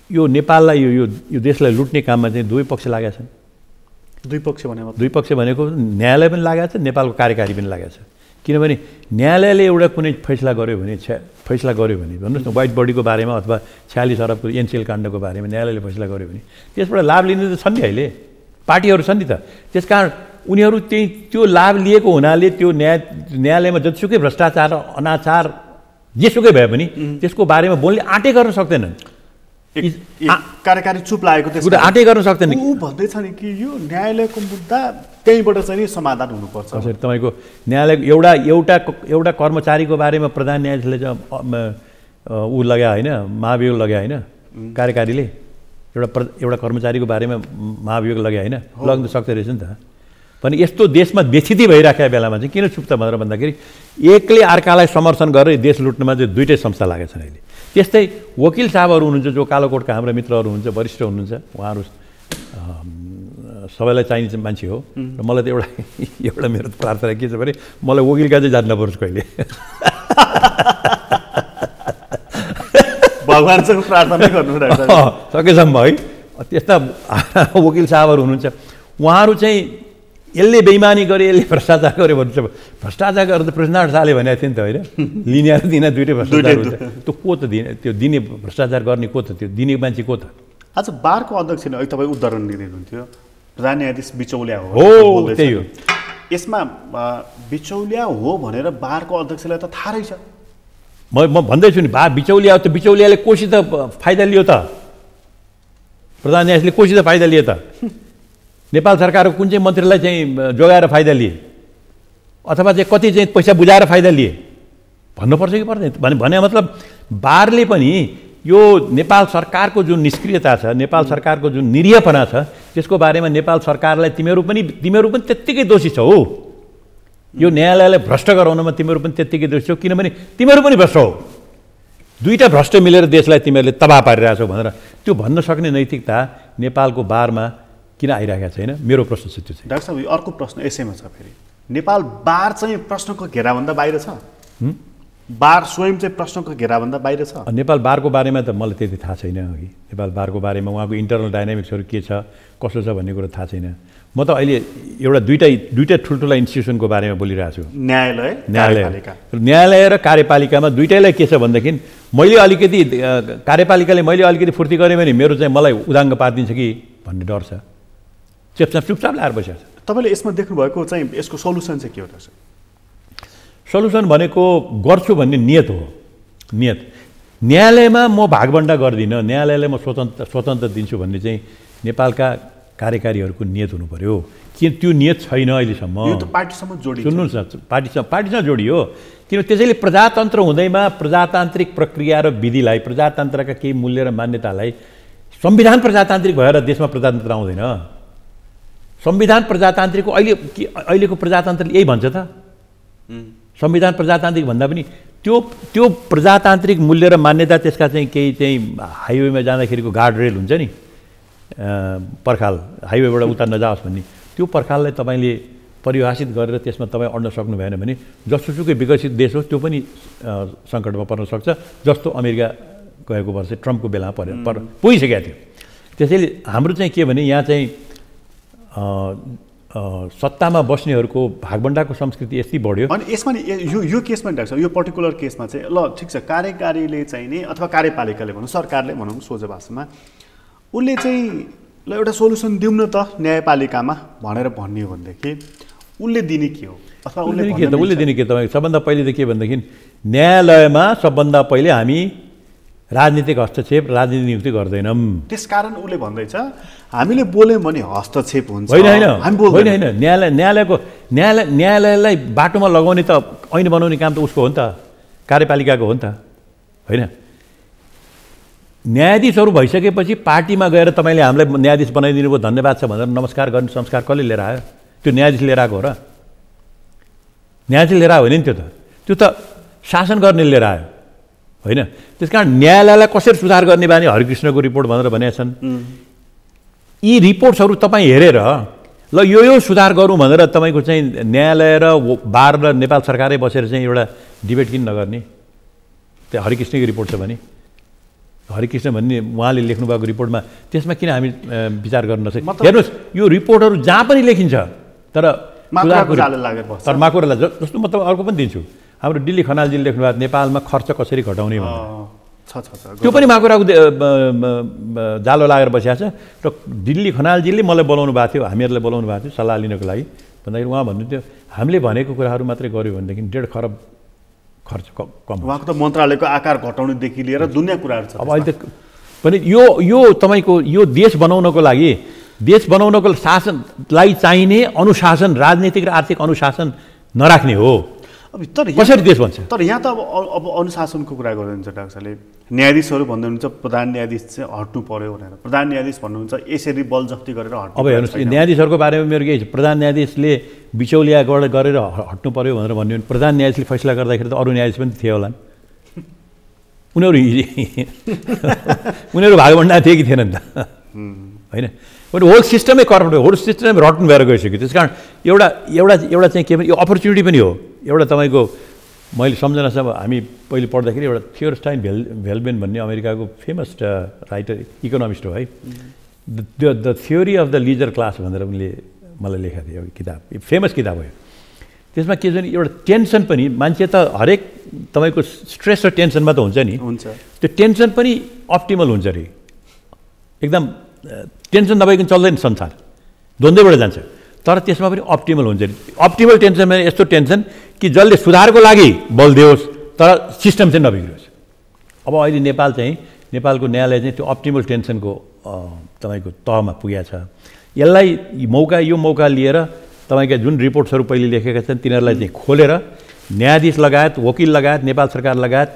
यो नेपाललाई यो देशलाई लुट्ने काममा चाहिँ दुवै पक्ष लागेका छन्। दुई पक्ष भनेको न्यायालय पनि लागेको छ, नेपालको कार्यकारी पनि लागेको छ। किनभने न्यायालयले एउटा कुनै फैसला गर्यो भने भन्नुहोस् न, वाइट बडीको बारेमा अथवा 46 अरबको एनसिएल काण्डको बारेमा न्यायालयले फैसला गर्यो भने त्यसबाट लाभ लिने त छन् नि, अहिले पार्टीहरू छन् नि त। त्यसकारण उनीहरू त्यो लाभ लिएको हुनाले त्यो न्यायालयमा जतिसुकै भ्रष्टाचार अनाचार जेसुकै भए पनि त्यसको बारेमा बोल्ने आँटै गर्न सक्दैनन्। कार्यकारी चुप लागेको त्यसको आँटै गर्न सक्दैन। ऊ भन्दैछ नि कि यो न्यायालयको मुद्दा त्यहीँबाट चाहिँ समाधान हुनुपर्छ। कसरी तपाईँको न्यायालय एउटा कर्मचारीको बारेमा प्रधान न्यायाधीशले चाहिँ ऊ लगायो होइन, महाभियोग लगायो होइन, कार्यकारीले एउटा कर्मचारीको बारेमा महाभियोग लगायो होइन, लाग्न त सक्दो रहेछ नि त। भने यस्तो देशमा बेथिति भइराखेको बेलामा चाहिँ किन चुप त भनेर भन्दाखेरि एकले अर्कालाई समर्थन गरेर देश लुट्नमा चाहिँ दुईटै संस्था लागेका छन् अहिले। त्यस्तै वकिल साहबहरू हुनुहुन्छ, जो कालोकोटका हाम्रा मित्रहरू हुनुहुन्छ, वरिष्ठ हुनुहुन्छ, उहाँहरू सबैलाई चाहिने मान्छे हो। र मलाई त एउटा मेरो प्रार्थना के छ भने मलाई वकिलका चाहिँ जान नपरोस् कहिले। भगवान्सँग प्रार्थना गर्नु सकेसम्म है। त्यस्ता वकिल साहबहरू हुनुहुन्छ, उहाँहरू चाहिँ यसले बेइमानी गरे, यसले भ्रष्टाचार गरे भन्छ। भ्रष्टाचार गरेर त पृथ्वीनारायण शाहले भनेको थियो नि त होइन, लिने र दिने दुइटै भ्रष्टाचार हुन्छ। त्यो को त दिने, त्यो दिने भ्रष्टाचार गर्ने को त, त्यो दिने मान्छे को त? आज बारको अध्यक्षले अहिले तपाईँ उदाहरण दिनुहुन्थ्यो, प्रधान न्यायाधीश बिचौलिया हो, त्यही हो। यसमा बिचौलिया हो भनेर बारको अध्यक्षलाई त थाहा रहेछ। म भन्दैछु नि, बिचौलिया हो त बिचौलियाले कोसित फाइदा लियो त, प्रधान न्यायाधीशले कोसित फाइदा लियो त? नेपाल सरकारको कुन चाहिँ मन्त्रीलाई चाहिँ जोगाएर फाइदा लिए अथवा चाहिँ कति चाहिँ पैसा बुझाएर फाइदा लिए भन्नुपर्छ कि पर्दैन? भने मतलब बारले पनि यो नेपाल सरकारको जुन निष्क्रियता छ, नेपाल सरकारको जुन निरीहपना छ, त्यसको बारेमा नेपाल सरकारलाई तिमीहरू पनि त्यत्तिकै दोषी छौ, यो न्यायालयलाई भ्रष्ट गराउनमा तिमीहरू पनि त्यत्तिकै दोषी छौ, किनभने तिमीहरू पनि भ्रष्ट हौ, दुईटा भ्रष्ट मिलेर देशलाई तिमीहरूले तबाह पारिरहेछौ भनेर त्यो भन्न सक्ने नैतिकता नेपालको बारमा किन आइरहेको छैन? मेरो प्रश्न छ त्यो चाहिँ। डाक्टर साहब, अर्को प्रश्न यसैमा छ फेरि, नेपाल बार चाहिँ प्रश्नको घेराभन्दा बाहिर छ? बार स्वयं चाहिँ प्रश्नको घेराभन्दा बाहिर छ? नेपाल बारको बारेमा त मलाई त्यति थाहा छैन अघि। नेपाल बारको बारेमा उहाँको इन्टरनल डाइनामिक्सहरू के छ, कसो छ भन्ने कुरो थाहा छैन। म त अहिले एउटा दुईटा ठुल्ठुला इन्स्टिट्युसनको बारेमा बोलिरहेको छु। न्यायालय र कार्यपालिकामा दुईटैलाई के छ भनेदेखि मैले कार्यपालिकाले अलिकति फुर्ती गरेँ भने मेरो चाहिँ मलाई उदाङ्ग पारिदिन्छ कि भन्ने डर छ। चुपचाप ल्याएर बसेको छ। तपाईँले यसमा देख्नुभएको चाहिँ यसको सल्युसन चाहिँ के हो त? सल्युसन भनेको गर्छु भन्ने नियत हो। नियत न्यायालयमा म भागभण्डा गर्दिनँ, न्यायालयलाई म स्वतन्त्र दिन्छु भन्ने चाहिँ नेपालका कार्यकारीहरूको नियत हुनु पर्यो। कि त्यो नियत छैन अहिलेसम्म। यो त पार्टीसम्म जोडियो। सुन्नुहोस् न, पार्टीसँग जोडियो। किन त्यसैले प्रजातन्त्र हुँदैमा प्रजातान्त्रिक प्रक्रिया र विधिलाई, प्रजातन्त्रका केही मूल्य र मान्यतालाई, संविधान प्रजातान्त्रिक भएर देशमा प्रजातन्त्र आउँदैन। संविधान प्रजातान्त्रिकको अहिलेको प्रजातन्त्रले यही भन्छ त? संविधान प्रजातान्त्रिक भन्दा पनि त्यो प्रजातान्त्रिक मूल्य र मान्यता, त्यसका चाहिँ केही चाहिँ हाइवेमा जाँदाखेरिको गार्ड रेल हुन्छ नि, पर्खाल, हाइवेबाट उता नजाओस् भन्ने, त्यो पर्खाललाई तपाईँले परिभाषित गरेर त्यसमा तपाईँ अड्न सक्नु भएन भने जसोसुकै विकसित देश हो त्यो पनि सङ्कटमा पर्न सक्छ, जस्तो अमेरिका गएको वर्ष ट्रम्पको बेलामा पुगिसकेको थियो। त्यसैले हाम्रो चाहिँ के भने यहाँ चाहिँ सत्तामा बस्नेहरूको भागभण्डाको संस्कृति यति बढ्यो। अनि यसमा नि यो केसमा डाक्टर साहब, यो पर्टिकुलर केसमा चाहिँ ल ठिक छ, कार्यकारीले चाहिँ नि अथवा कार्यपालिकाले भनौँ, सरकारले भनौँ सोझो भाषामा, उसले चाहिँ ल एउटा सोल्युसन दिउँ न त न्यायपालिकामा भनेर भन्ने हो भनेदेखि उसले दिने के हो? अथवा उसले दिने के? तपाईँ सबभन्दा पहिले त के भनेदेखि न्यायालयमा सबभन्दा पहिले हामी राजनीतिक हस्तक्षेप, राजनीतिक नियुक्ति गर्दैनौँ। त्यसकारण उसले भन्दैछ हामीले बोल्यौँ भने हस्तक्षेप हुन्छ। होइन, न्यायालयलाई बाटोमा लगाउने त, ऐन बनाउने काम त उसको हो नि त, कार्यपालिकाको हो नि त, होइन? न्यायाधीशहरू भइसकेपछि पार्टीमा गएर तपाईँले हामीलाई न्यायाधीश बनाइदिनु भयो, धन्यवाद छ भनेर नमस्कार गर्ने संस्कार कसले लिएर आयो? त्यो न्यायाधीश लिएर आएको हो र? न्यायाधीश लिएर आयो होइन नि, त्यो त शासन गर्ने लिएर आयो होइन? त्यसकारण न्यायालयलाई कसरी सुधार गर्ने बानी हरिकृष्णको रिपोर्ट भनेर भनेका छन्। यी रिपोर्ट्सहरू तपाईँ हेरेर ल यो सुधार गरौँ भनेर तपाईँको चाहिँ न्यायालय र बार र नेपाल सरकारै बसेर चाहिँ एउटा डिबेट किन नगर्ने? त्यो हरिकृष्णको रिपोर्ट छ भने हरिकृष्ण भन्ने उहाँले लेख्नुभएको रिपोर्टमा त्यसमा किन हामी विचार गर्न नसक्ने? हेर्नुहोस् यो रिपोर्टहरू जहाँ पनि लेखिन्छ तर माकुरालाई जस्तो म तपाईँ अर्को पनि दिन्छु। हाम्रो दिल्ली खनालजीले लेख्नुभएको नेपालमा खर्च कसरी घटाउने भनेर त्यो पनि माकुराको जालो लागेर बसिएको छ। र दिल्ली खनालजीले मलाई बोलाउनु भएको थियो, हामीहरूलाई बोलाउनु भएको थियो सल्लाह लिनको लागि। भन्दाखेरि उहाँ भन्नुहुन्थ्यो हामीले भनेको कुराहरू मात्रै गऱ्यो भनेदेखि 1.5 खरब खर्च कम। उहाँको त मन्त्रालयको आकार घटाउनेदेखि लिएर दुनियाँ कुराहरू छ। अब अहिले त पनि यो तपाईँको यो देश बनाउनको लागि शासनलाई चाहिने अनुशासन, राजनीतिक र आर्थिक अनुशासन नराख्ने हो। अब तर कसरी देश बन्छ? तर यहाँ त अब अनुशासनको कुरा गर्नुहुन्छ डाक्टर साहबले। न्यायाधीशहरू भन्नुहुन्छ प्रधान न्यायाधीश चाहिँ हट्नु पर्यो भनेर, प्रधान न्यायाधीश भन्नुहुन्छ यसरी बलजफ्ती गरेर हट्नु। अब हेर्नुहोस् न्यायाधीशहरूको बारेमा मेरो के प्रधान न्यायाधीशले बिचौलिया गरेर हट्नु पर्यो भनेर भन्यो भने प्रधान न्यायाधीशले फैसला गर्दाखेरि त अरू न्यायाधीश पनि थिए होला। उनीहरू भागभण्डा थिए कि थिएनन् त? होइन, होल सिस्टमै करप्ट हो, होल सिस्टमै रटन भएर गइसक्यो। त्यस कारण एउटा चाहिँ के भने यो अपर्च्युनिटी पनि हो। एउटा तपाईँको मैले सम्झनासम्म हामी पहिले पढ्दाखेरि एउटा थियोस्टाइन भेलबेन भन्ने अमेरिकाको फेमस राइटर इकोनोमिस्ट हो है, the theory of the लिजर class भनेर उनले मलाई लेखेको थियो एउटा किताब, फेमस किताब हो। त्यसमा के छ भने एउटा टेन्सन पनि, मान्छे त हरेक तपाईँको स्ट्रेस र टेन्सनमा त हुन्छ नि, त्यो टेन्सन पनि अप्टिमल हुन्छ अरे। एकदम टेन्सन नभइकन चल्दैन संसार, द्वन्द्वैबाट जान्छ। तर त्यसमा पनि अप्टिमल हुन्छ अरे। अप्टिमल टेन्सनमा यस्तो टेन्सन कि जसले सुधारको लागि बल दियोस् तर सिस्टम चाहिँ नबिग्रियोस्। अब अहिले नेपालको न्यायालय चाहिँ त्यो अप्टिमल टेन्सनको तपाईँको तहमा पुगेको छ। यसलाई यो मौका लिएर तपाईँका जुन रिपोर्ट्सहरू पहिले लेखेका छन् तिनीहरूलाई चाहिँ खोलेर न्यायाधीश लगायत, वकिल लगायत, नेपाल सरकार लगायत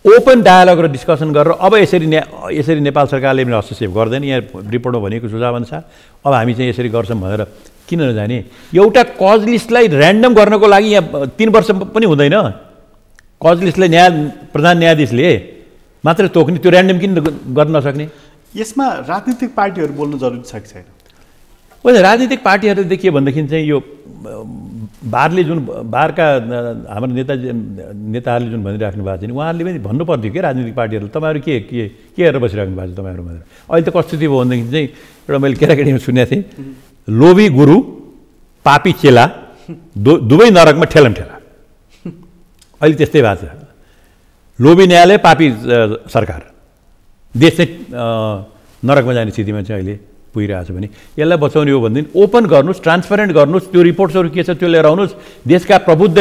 ओपन डायलग र डिस्कसन गरेर अब यसरी नेपाल सरकारले पनि हस्तक्षेप गर्दैन, यहाँ रिपोर्टमा भनेको सुझाव अनुसार अब हामी चाहिँ यसरी गर्छौँ भनेर किन नजाने? एउटा कज लिस्टलाई ऱ्यान्डम गर्नको लागि यहाँ 3 वर्ष पनि हुँदैन। कज लिस्टलाई प्रधान न्यायाधीशले मात्रै तोक्ने, त्यो ऱ्यान्डम किन गर्न नसक्ने? यसमा राजनीतिक पार्टीहरू बोल्नु जरुरी छ कि छैन? होइन, राजनीतिक पार्टीहरूले के भनेदेखि चाहिँ यो बारका हाम्रो नेताहरूले जुन भनिराख्नु भएको छ नि, उहाँहरूले पनि भन्नु पर्थ्यो कि राजनीतिक पार्टीहरूले तपाईँहरू के हेरेर बसिराख्नु भएको छ तपाईँहरू भनेर। अहिले त कस्तो थियो भनेदेखि चाहिँ एउटा मैले केटाकेटीमा सुनेको थिएँ, लोभी गुरु पापी चेला दुवै नरकमा ठेला। अहिले त्यस्तै भएको छ। लोभी न्यायालय, पापी सरकार, देश चाहिँ नरकमा जाने स्थितिमा चाहिँ अहिले पुगिरहेको छ भने यसलाई बचाउने हो भनेदेखि ओपन गर्नुहोस्, ट्रान्सपेरेन्ट गर्नुहोस्, त्यो रिपोर्ट्सहरू के छ त्यो लिएर आउनुहोस्। देशका प्रबुद्ध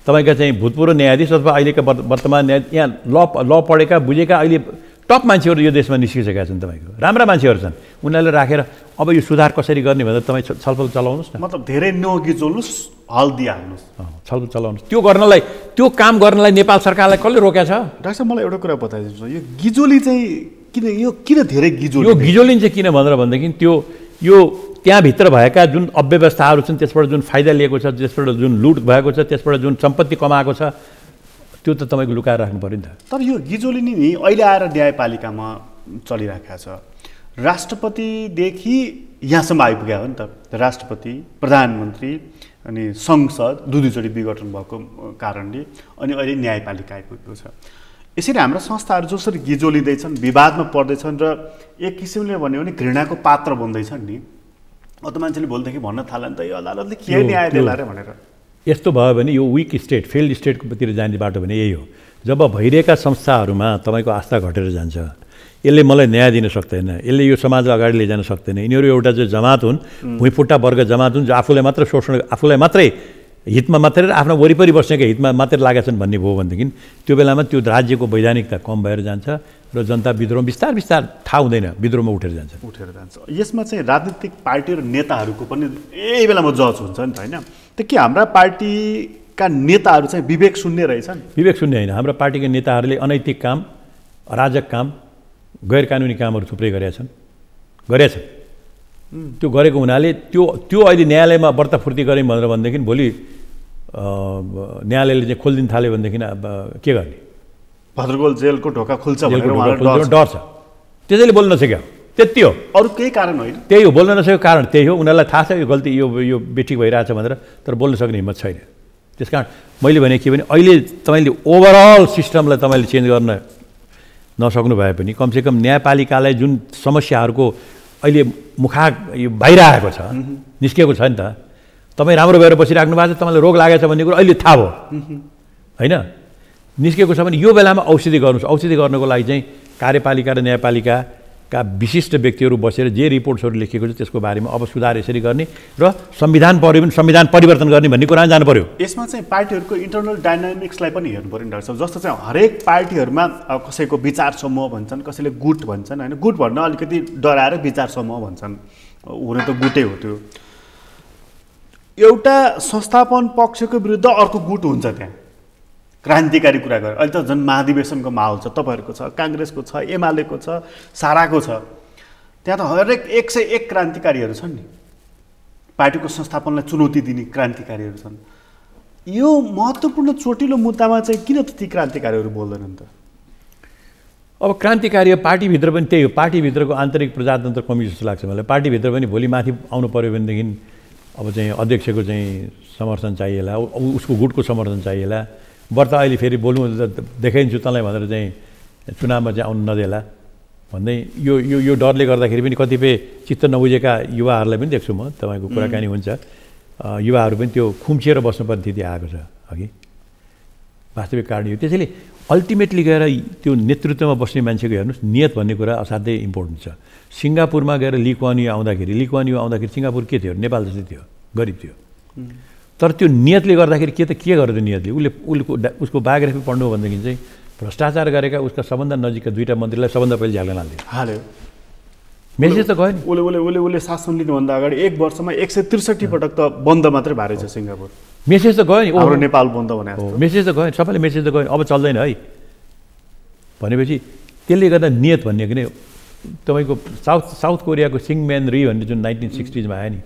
तपाईँका चाहिँ भूतपूर्व न्यायाधीश अथवा अहिलेका वर्तमान न्यायाधीश, यहाँ ल पढेका बुझेका अहिले टप मान्छेहरू यो देशमा निस्किसकेका छन्, तपाईँको राम्रा मान्छेहरू छन्। उनीहरूले राखेर अब यो सुधार कसरी गर्ने भनेर तपाईँ छलफल चलाउनुहोस् न। मतलब धेरै नगिजोल्नुहोस्, हल दिइहाल्नुहोस्, छलफल चलाउनुहोस्। त्यो काम गर्नलाई नेपाल सरकारलाई कसले रोकेको छ? डाक्टर साहब मलाई एउटा कुरा बताइदिनुहोस्, यो गिजोली चाहिँ किन धेरै गिजोली? यो गिजोलिन चाहिँ किन भनेर भनेदेखि यो त्यहाँभित्र भएका जुन अव्यवस्थाहरू छन्, त्यसबाट जुन फाइदा लिएको छ, त्यसबाट जुन लुट भएको छ, त्यसबाट जुन सम्पत्ति कमाएको छ, त्यो त तपाईँको लुकाएर राख्नु पऱ्यो नि त। तर यो गिजोली नि अहिले आएर न्यायपालिकामा चलिरहेको छ। राष्ट्रपतिदेखि यहाँसम्म आइपुग्यो हो नि त। राष्ट्रपति, प्रधानमन्त्री अनि संसद दुईचोटि विघटन भएको कारणले अनि अहिले न्यायपालिका आइपुगेको छ। यसरी हाम्रा संस्थाहरू जसरी गिजोलिँदैछन्, विवादमा पर्दैछन् र एक किसिमले भन्यो भने घृणाको पात्र बन्दैछन् नि, अत मान्छेले भोलिदेखि भन्न थाल्यो नि त यो अदालतले के न्याय दिला रे भनेर। यस्तो भयो भने यो विक स्टेट, फेल्ड स्टेटतिर जाने बाटो भने यही हो। जब भइरहेका संस्थाहरूमा तपाईँको आस्था घटेर जान्छ, यसले मलाई न्याय दिन सक्दैन, यसले यो समाजलाई अगाडि लैजान सक्दैन, यिनीहरू एउटा जो जमात हुन्, भुइँफुट्टा वर्ग जमात हुन्, जो आफूलाई मात्र शोषण, आफूलाई मात्रै हितमा मात्रै र आफ्नो वरिपरि बस्नेका हितमा मात्रै लागेका छन् भन्ने भयो भनेदेखि त्यो बेलामा त्यो राज्यको वैधानिकता कम भएर जान्छ र जनता विद्रोह बिस्तार थाहा हुँदैन, विद्रोहमा उठेर जान्छ। यसमा चाहिँ राजनीतिक पार्टी र नेताहरूको पनि यही बेलामा जज हुन्छ नि त, होइन? त के हाम्रा पार्टीका नेताहरू चाहिँ विवेक शून्य रहेछन्? विवेक शून्य होइन। हाम्रा पार्टीका नेताहरूले अनैतिक काम, अराजक काम, गैर कानुनी कामहरू थुप्रै गरेका छन्। त्यो गरेको हुनाले त्यो अहिले न्यायालयमा व्रत फुर्ती गऱ्यौँ भनेर भनेदेखि भोलि न्यायालयले चाहिँ खोलिदिन थाल्यो भनेदेखि अब के गर्ने? भद्रगोल जेलको ढोका खुल्छ भनेर डर छ, त्यसैले बोल्न नसक्यो। त्यति हो। अरू केही कारण होइन? त्यही हो, बोल्न नसकेको कारण त्यही हो। उनीहरूलाई थाहा छ यो गल्ती यो बेठिक भइरहेछ भनेर, तर बोल्न सक्ने हिम्मत छैन। त्यस कारण मैले भने के भने अहिले तपाईँले ओभरअल सिस्टमलाई तपाईँले चेन्ज गर्न नसक्नु भए पनि कमसेकम न्यायपालिकालाई जुन समस्याहरूको अहिले यो बाहिर आएको छ, निस्किएको छ नि त। तपाईँ राम्रो भएर बसिराख्नु भएको छ, तपाईँलाई रोग लागेको छ भन्ने कुरो अहिले थाहा भयो होइन, निस्किएको छ भने यो बेलामा औषधि गर्नुहोस्। औषधि गर्नको लागि चाहिँ कार्यपालिका र न्यायपालिकाका विशिष्ट व्यक्तिहरू बसेर जे रिपोर्ट्सहरू लेखिएको छ त्यसको बारेमा अब सुधार यसरी गर्ने र संविधान पऱ्यो भने संविधान परिवर्तन गर्ने भन्ने कुरामा जानु पर्यो। यसमा चाहिँ पार्टीहरूको इन्टरनल डाइनामिक्सलाई पनि हेर्नु पऱ्यो नि डाक्टर साहब। जस्तो चाहिँ हरेक पार्टीहरूमा कसैको विचार समूह भन्छन्, कसैले गुट भन्छन् होइन। गुट भन्न अलिकति डराएर विचार समूह भन्छन्, हुन त गुटै हो त्यो। एउटा संस्थापन पक्षको विरुद्ध अर्को गुट हुन्छ त्यहाँ, क्रान्तिकारी कुरा गरेर। अहिले त झन् महाधिवेशनको माहौल छ, तपाईँहरूको छ, काङ्ग्रेसको छ, एमालेको छ, साराको छ। त्यहाँ त हरेक 101 क्रान्तिकारीहरू छन् नि, पार्टीको संस्थापनलाई चुनौती दिने क्रान्तिकारीहरू छन्। यो महत्त्वपूर्ण चोटिलो मुद्दामा चाहिँ किन ती क्रान्तिकारीहरू बोल्दैनन् त? अब क्रान्तिकारी पार्टीभित्र पनि त्यही हो, पार्टीभित्रको आन्तरिक प्रजातन्त्र कमी जस्तो लाग्छ मलाई। पार्टीभित्र पनि भोलि माथि आउनु पऱ्यो भनेदेखि अब चाहिँ अध्यक्षको चाहिँ समर्थन चाहिएला, उसको गुटको समर्थन चाहिएला। बर्ता अहिले फेरि बोल्नु देखाइन्छु तँलाई भनेर चाहिँ चुनावमा चाहिँ आउनु नदेला भन्दै यो डरले गर्दाखेरि पनि कतिपय चित्त नबुझेका युवाहरूलाई पनि देख्छु म। तपाईँको कुराकानी हुन्छ, युवाहरू पनि त्यो खुम्चिएर बस्नुपर्ने स्थिति आएको छ अघि, वास्तविक कारण यो। त्यसैले अल्टिमेटली गएर त्यो नेतृत्वमा बस्ने मान्छेको हेर्नुहोस् नियत भन्ने कुरा असाध्यै इम्पोर्टेन्ट छ। सिङ्गापुरमा गएर ली कुआन यू आउँदाखेरि सिङ्गापुर के थियो? नेपाल जस्तै थियो, गरिब थियो। तर त्यो नियतले गर्दाखेरि के गर्यो त्यो नियतले? उसको बायोग्राफी पढ्नु हो भनेदेखि चाहिँ भ्रष्टाचार गरेका उसका सबभन्दा नजिकका 2टा मन्त्रीलाई सबभन्दा पहिले झ्याल्न हाल्यो। मेसेज त गयो नि। उसले शासन लिनुभन्दा अगाडि 1 वर्षमा 163 पटक त बन्द मात्रै भएर छ सिङ्गापुर। मेसेज त गयो नि, हाम्रो नेपाल बन्द भने मेसेज त गयो, सबैले मेसेज त गयो, अब चल्दैन है भनेपछि त्यसले गर्दा नियत भन्ने कि नै तपाईँको साउथ कोरियाको सिङम्यान री भन्ने जुन 1960s मा आयो नि,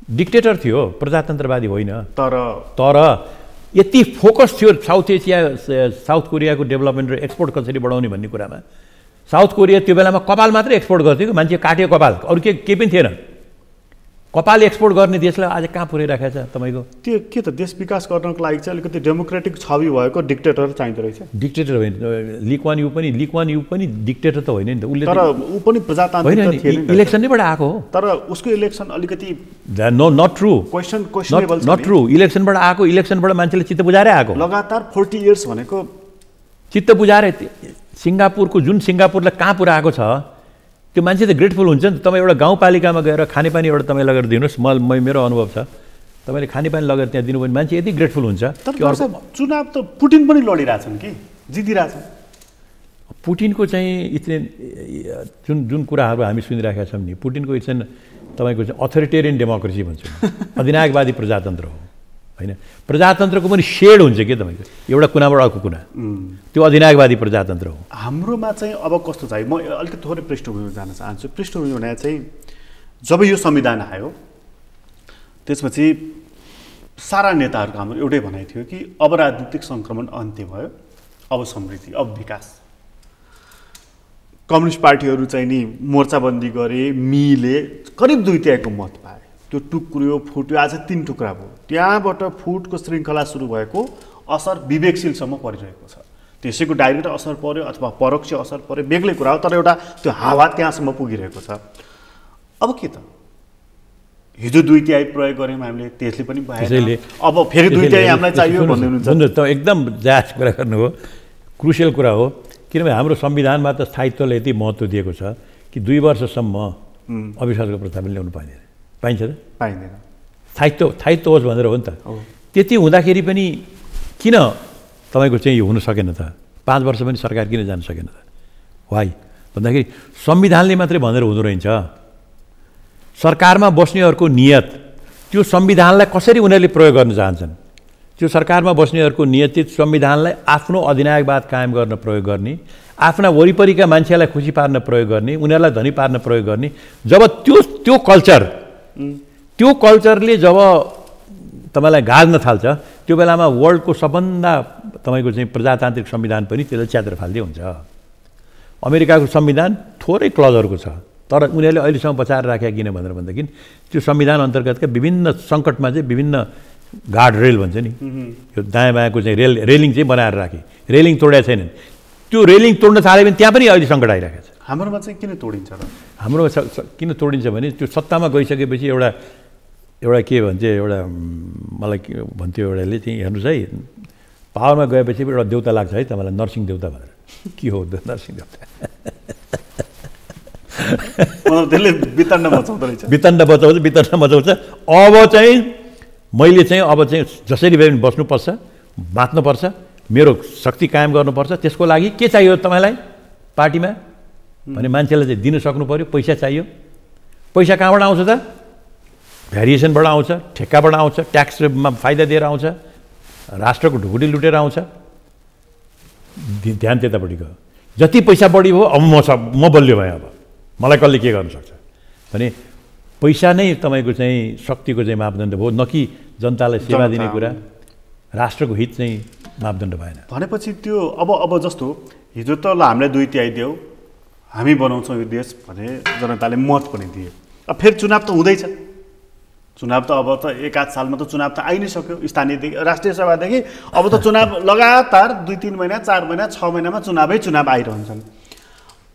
डिक्टेटर थियो, प्रजातन्त्रवादी होइन। तर यति फोकस थियो साउथ कोरियाको डेभलपमेन्ट र एक्सपोर्ट कसरी बढाउने भन्ने कुरामा। साउथ कोरिया त्यो बेलामा कपाल मात्रै एक्सपोर्ट गर्थ्यो, मान्छे काट्यो कपाल, अरू केही पनि थिएन। कपाल एक्सपोर्ट गर्ने देशलाई आज कहाँ पुर्याइराखेको छ तपाईँको? त्यो के त देश विकास गर्नको लागि चाहिँ अलिकति डेमोक्रेटिक छवि भएको डिक्टेटर चाहिँदो रहेछ। डिक्टेटर होइन, ली कुआन यू पनि डिक्टेटर त होइन नि त। उसले तर ऊ पनि प्रजातान्त्रिक थिएन, इलेक्सनैबाट आएको हो। तर उसको इलेक्सन अलिकति नट ट्रु, क्वेसनेबल छ। नट ट्रु, इलेक्सनबाट आएको, इलेक्सनबाट मान्छेले चित्त बुझाएरै आएको। लगातार 40 इयर्स भनेको चित्त बुझाएरै। सिङ्गापुरलाई कहाँ पुऱ्याएको छ त्यो मान्छे त ग्रेटफुल हुन्छ नि त। तपाईँ एउटा गाउँपालिकामा गएर खानेपानी एउटा तपाईँ लगेर दिनुहोस्, मेरो अनुभव छ, तपाईँले खानेपानी लगेर त्यहाँ दिनु भने मान्छे यति ग्रेटफुल हुन्छ। चुनाव त पुटिन पनि लडिरहेछन् कि जितिरहेछन्। पुटिनको चाहिँ जुन कुराहरू हामी सुनिरहेका छौँ नि, पुटिनको इट्स तपाईँको चाहिँ अथोरिटेरियन डेमोक्रेसी भन्छु, अधिनायकवादी प्रजातन्त्र हो होइन। प्रजातन्त्रको पनि सेड हुन्छ के तपाईँको, एउटा कुनाबाट अर्को कुना, त्यो अधिनायकवादी प्रजातन्त्र हो। हाम्रोमा चाहिँ अब कस्तो छ, म अलिकति थोरै पृष्ठभूमिमा जान चाहन्छु। पृष्ठभूमि भने चाहिँ जब यो संविधान आयो त्यसपछि सारा नेताहरूको हाम्रो एउटै भनाइ थियो कि अब राजनीतिक सङ्क्रमण अन्त्य भयो, अब समृद्धि, अब विकास। कम्युनिस्ट पार्टीहरू चाहिँ नि मोर्चाबन्दी गरे, मिले, करिब 2/3 मत पाए। त्यो टुक्रियो, फुट्यो, आज 3 टुक्रा भयो। त्यहाँबाट फुटको श्रृङ्खला सुरु भएको असर विवेकशीलसम्म परिरहेको छ। त्यसैको डाइरेक्ट असर पर्यो अथवा परोक्ष असर पर्यो बेग्लै कुरा हो, तर एउटा त्यो हावा त्यहाँसम्म पुगिरहेको छ। अब के त हिजो 2/3 प्रयोग गऱ्यौँ हामीले, त्यसले पनि भएन, अब फेरि 2/3 हामीलाई चाहियो भन्दै हुनुहुन्छ। त एकदम जायज कुरा गर्नु हो, क्रुसियल कुरा हो। किनभने हाम्रो संविधानमा त स्थायित्वलाई यति महत्त्व दिएको छ कि 2 वर्षसम्म अविश्वासको प्रस्ताव ल्याउनु पाइँदैन। पाइन्छ त? पाइँदैन। स्थायित्व होस् भनेर हो नि त। त्यति हुँदाखेरि पनि किन तपाईँको चाहिँ यो हुन सकेन त? 5 वर्ष पनि सरकार किन जान सकेन त? वाइ भन्दाखेरि संविधानले मात्रै भनेर हुँदो रहेछ। सरकारमा बस्नेहरूको नियत, त्यो संविधानलाई कसरी उनीहरूले प्रयोग गर्न चाहन्छन्, त्यो सरकारमा बस्नेहरूको नियत चाहिँ संविधानलाई आफ्नो अधिनायकवाद कायम गर्न प्रयोग गर्ने, आफ्ना वरिपरिका मान्छेलाई खुसी पार्न प्रयोग गर्ने, उनीहरूलाई धनी पार्न प्रयोग गर्ने। जब त्यो कल्चरले जब तपाईँलाई गाड्न थाल्छ, त्यो बेलामा वर्ल्डको सबभन्दा तपाईँको चाहिँ प्रजातान्त्रिक संविधान पनि त्यसलाई च्यातेर फाल्दै हुन्छ। अमेरिकाको संविधान थोरै क्लजहरूको छ, तर उनीहरूले अहिलेसम्म बचाएर राखे किन भनेर भन्दाखेरि त्यो संविधान अन्तर्गतका विभिन्न सङ्कटमा चाहिँ विभिन्न गार्ड रेल भन्छ नि, यो दायाँ बायाँको चाहिँ रेलिङ चाहिँ बनाएर राखे, रेलिङ तोडेका छैनन्। त्यो रेलिङ तोड्न थाल्यो भने त्यहाँ पनि अहिले सङ्कट आइरहेको छ। हाम्रोमा चाहिँ किन तोडिन्छ र? हाम्रोमा किन तोडिन्छ भने त्यो सत्तामा गइसकेपछि एउटा के भन्छ, एउटा मलाई के भन्थ्यो एउटाले चाहिँ, हेर्नुहोस् है, पावरमा गएपछि एउटा देउता लाग्छ है तपाईँलाई, नरसिंह देउता भनेर। के हो नरसिंह देउता? त्यसले वितण्ड मचाउँदो रहेछ, वितण्ड मचाउँछ। अब चाहिँ मैले चाहिँ अब चाहिँ जसरी भए पनि बस्नुपर्छ, बाँच्नुपर्छ, मेरो शक्ति कायम गर्नुपर्छ। त्यसको लागि के चाहियो तपाईँलाई पार्टीमा भने मान्छेलाई चाहिँ दिन सक्नु पऱ्यो, पैसा चाहियो। पैसा कहाँबाट आउँछ त? भ्यारिएसनबाट आउँछ, ठेक्काबाट आउँछ, ट्याक्समा फाइदा दिएर आउँछ, राष्ट्रको ढुकुटी लुटेर आउँछ। ध्यान त्यतापट्टि गयो। जति पैसा बढी भयो अब म बलियो भएँ, अब मलाई कसले के गर्न सक्छ भने पैसा नै तपाईँको चाहिँ शक्तिको चाहिँ मापदण्ड भयो, न कि जनतालाई सेवा दिने कुरा, राष्ट्रको हित चाहिँ मापदण्ड भएन। भनेपछि त्यो अब जस्तो हिजो त ल हामीलाई 2/3 देऊ, हामी बनाउँछौँ यो देश भने जनताले मत पनि दिए। अब फेरि चुनाव त हुँदैछ, चुनाव त अब त 1-8 सालमा त चुनाव त आइ नै सक्यो। स्थानीयदेखि राष्ट्रिय सभादेखि अब त चुनाव लगातार 2-3 महिना 4 महिना 6 महिनामा चुनाव आइरहन्छन्।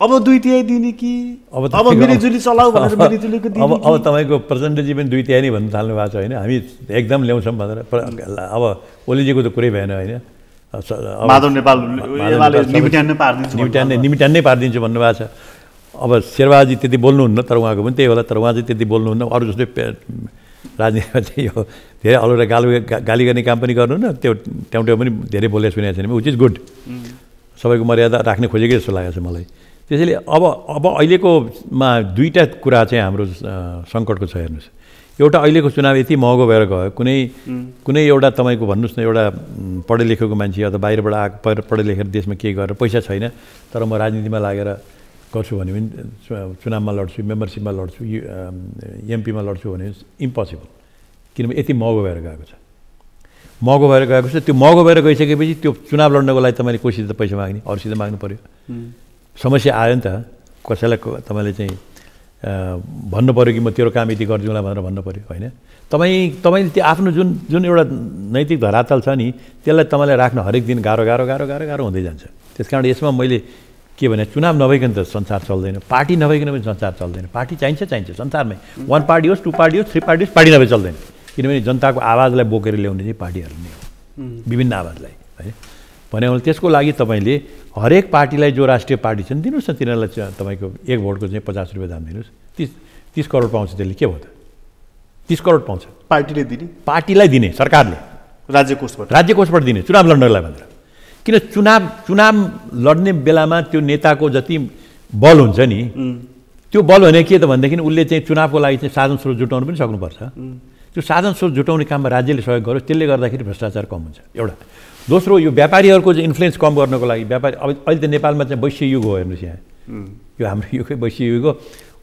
अब 2/3 दिने कि अब मिलिजुली चलाऊ भनेर मिलिजुलीको दिने? अब तपाईँको प्रचण्डजी पनि 2/3 नै भन्नु थाल्नु भएको छ होइन, हामी एकदम ल्याउँछौँ भनेर। अब ओलीजीको त कुरै भएन होइन, माधव नेपाल निमिट्यान्नै पारिदिन्छु भन्नुभएको छ। अब शेरबहादुरजी त्यति बोल्नुहुन्न, तर उहाँको पनि त्यही होला, तर उहाँ चाहिँ त्यति बोल्नुहुन्न। अरू जस्तै राजनीतिमा चाहिँ यो धेरै अरूलाई गाली गर्ने काम पनि गर्नुहुन्न, त्यो ट्याउट्याउ पनि धेरै बोलेको सुनेको छैन, विच इज गुड। सबैको मर्यादा राख्ने खोजेकै जस्तो लागेको छ मलाई। त्यसैले अब अहिलेकोमा दुईवटा कुरा चाहिँ हाम्रो सङ्कटको छ। हेर्नुहोस्, एउटा अहिलेको चुनाव यति महँगो भएर गयो, कुनै एउटा तपाईँको भन्नुहोस् न, एउटा पढे लेखेको मान्छे अथवा बाहिरबाट आएको पढे लेखेर देशमा के गरेर पैसा छैन, तर म राजनीतिमा लागेर गर्छु भने पनि चुनावमा लड्छु, मेम्बरसिपमा लड्छु, एमपीमा लड्छु भने इम्पोसिबल, किनभने यति महँगो भएर गएको छ। त्यो महँगो भएर गइसकेपछि त्यो चुनाव लड्नको लागि तपाईँले कोसित त पैसा माग्ने, अरूसित माग्नु पऱ्यो। समस्या आयो नि त, कसैलाई तपाईँले चाहिँ भन्नु पऱ्यो कि म तेरो काम यति गरिदिउँला भनेर भन्नु पऱ्यो होइन। तपाईँले त्यो आफ्नो जुन एउटा नैतिक धरातल छ नि, त्यसलाई तपाईँलाई राख्न हरेक दिन गाह्रो हुँदै जान्छ। त्यस कारण यसमा मैले के भने, चुनाव नभइकन त संसार चल्दैन, पार्टी नभइकन पनि संसार चल्दैन। पार्टी चाहिन्छ संसारमै, 1 पार्टी होस्, 2 पार्टी होस्, 3 पार्टी होस्, पार्टी नभए चल्दैन। किनभने जनताको आवाजलाई बोकेर ल्याउने चाहिँ पार्टीहरू नै हो, विभिन्न आवाजलाई है। भने त्यसको लागि तपाईँले हरेक पार्टीलाई जो राष्ट्रिय पार्टी छन् दिनुहोस् न, तिनीहरूलाई तपाईँको 1 भोटको चाहिँ 50 रुपियाँ दाम दिनुहोस्। 30 करोड पाउँछ, त्यसले के भयो त? 30 करोड पाउँछ पार्टीलाई दिने, सरकारले राज्य कोषबाट दिने चुनाव लड्नलाई भनेर। किन चुनाव लड्ने बेलामा त्यो नेताको जति बल हुन्छ नि, त्यो बल भने के त भनेदेखि उसले चाहिँ चुनावको लागि चाहिँ साधन स्रोत जुटाउनु पनि सक्नुपर्छ। त्यो साधन स्रोत जुटाउने काममा राज्यले सहयोग गरोस्, त्यसले गर्दाखेरि भ्रष्टाचार कम हुन्छ एउटा। दोस्रो, यो व्यापारीहरूको चाहिँ इन्फ्लुएन्स कम गर्नको लागि व्यापारी, अब अहिले त नेपालमा चाहिँ वैश्य युग हो। हेर्नुहोस् यहाँ, यो हाम्रो युगै वैश्य युग हो।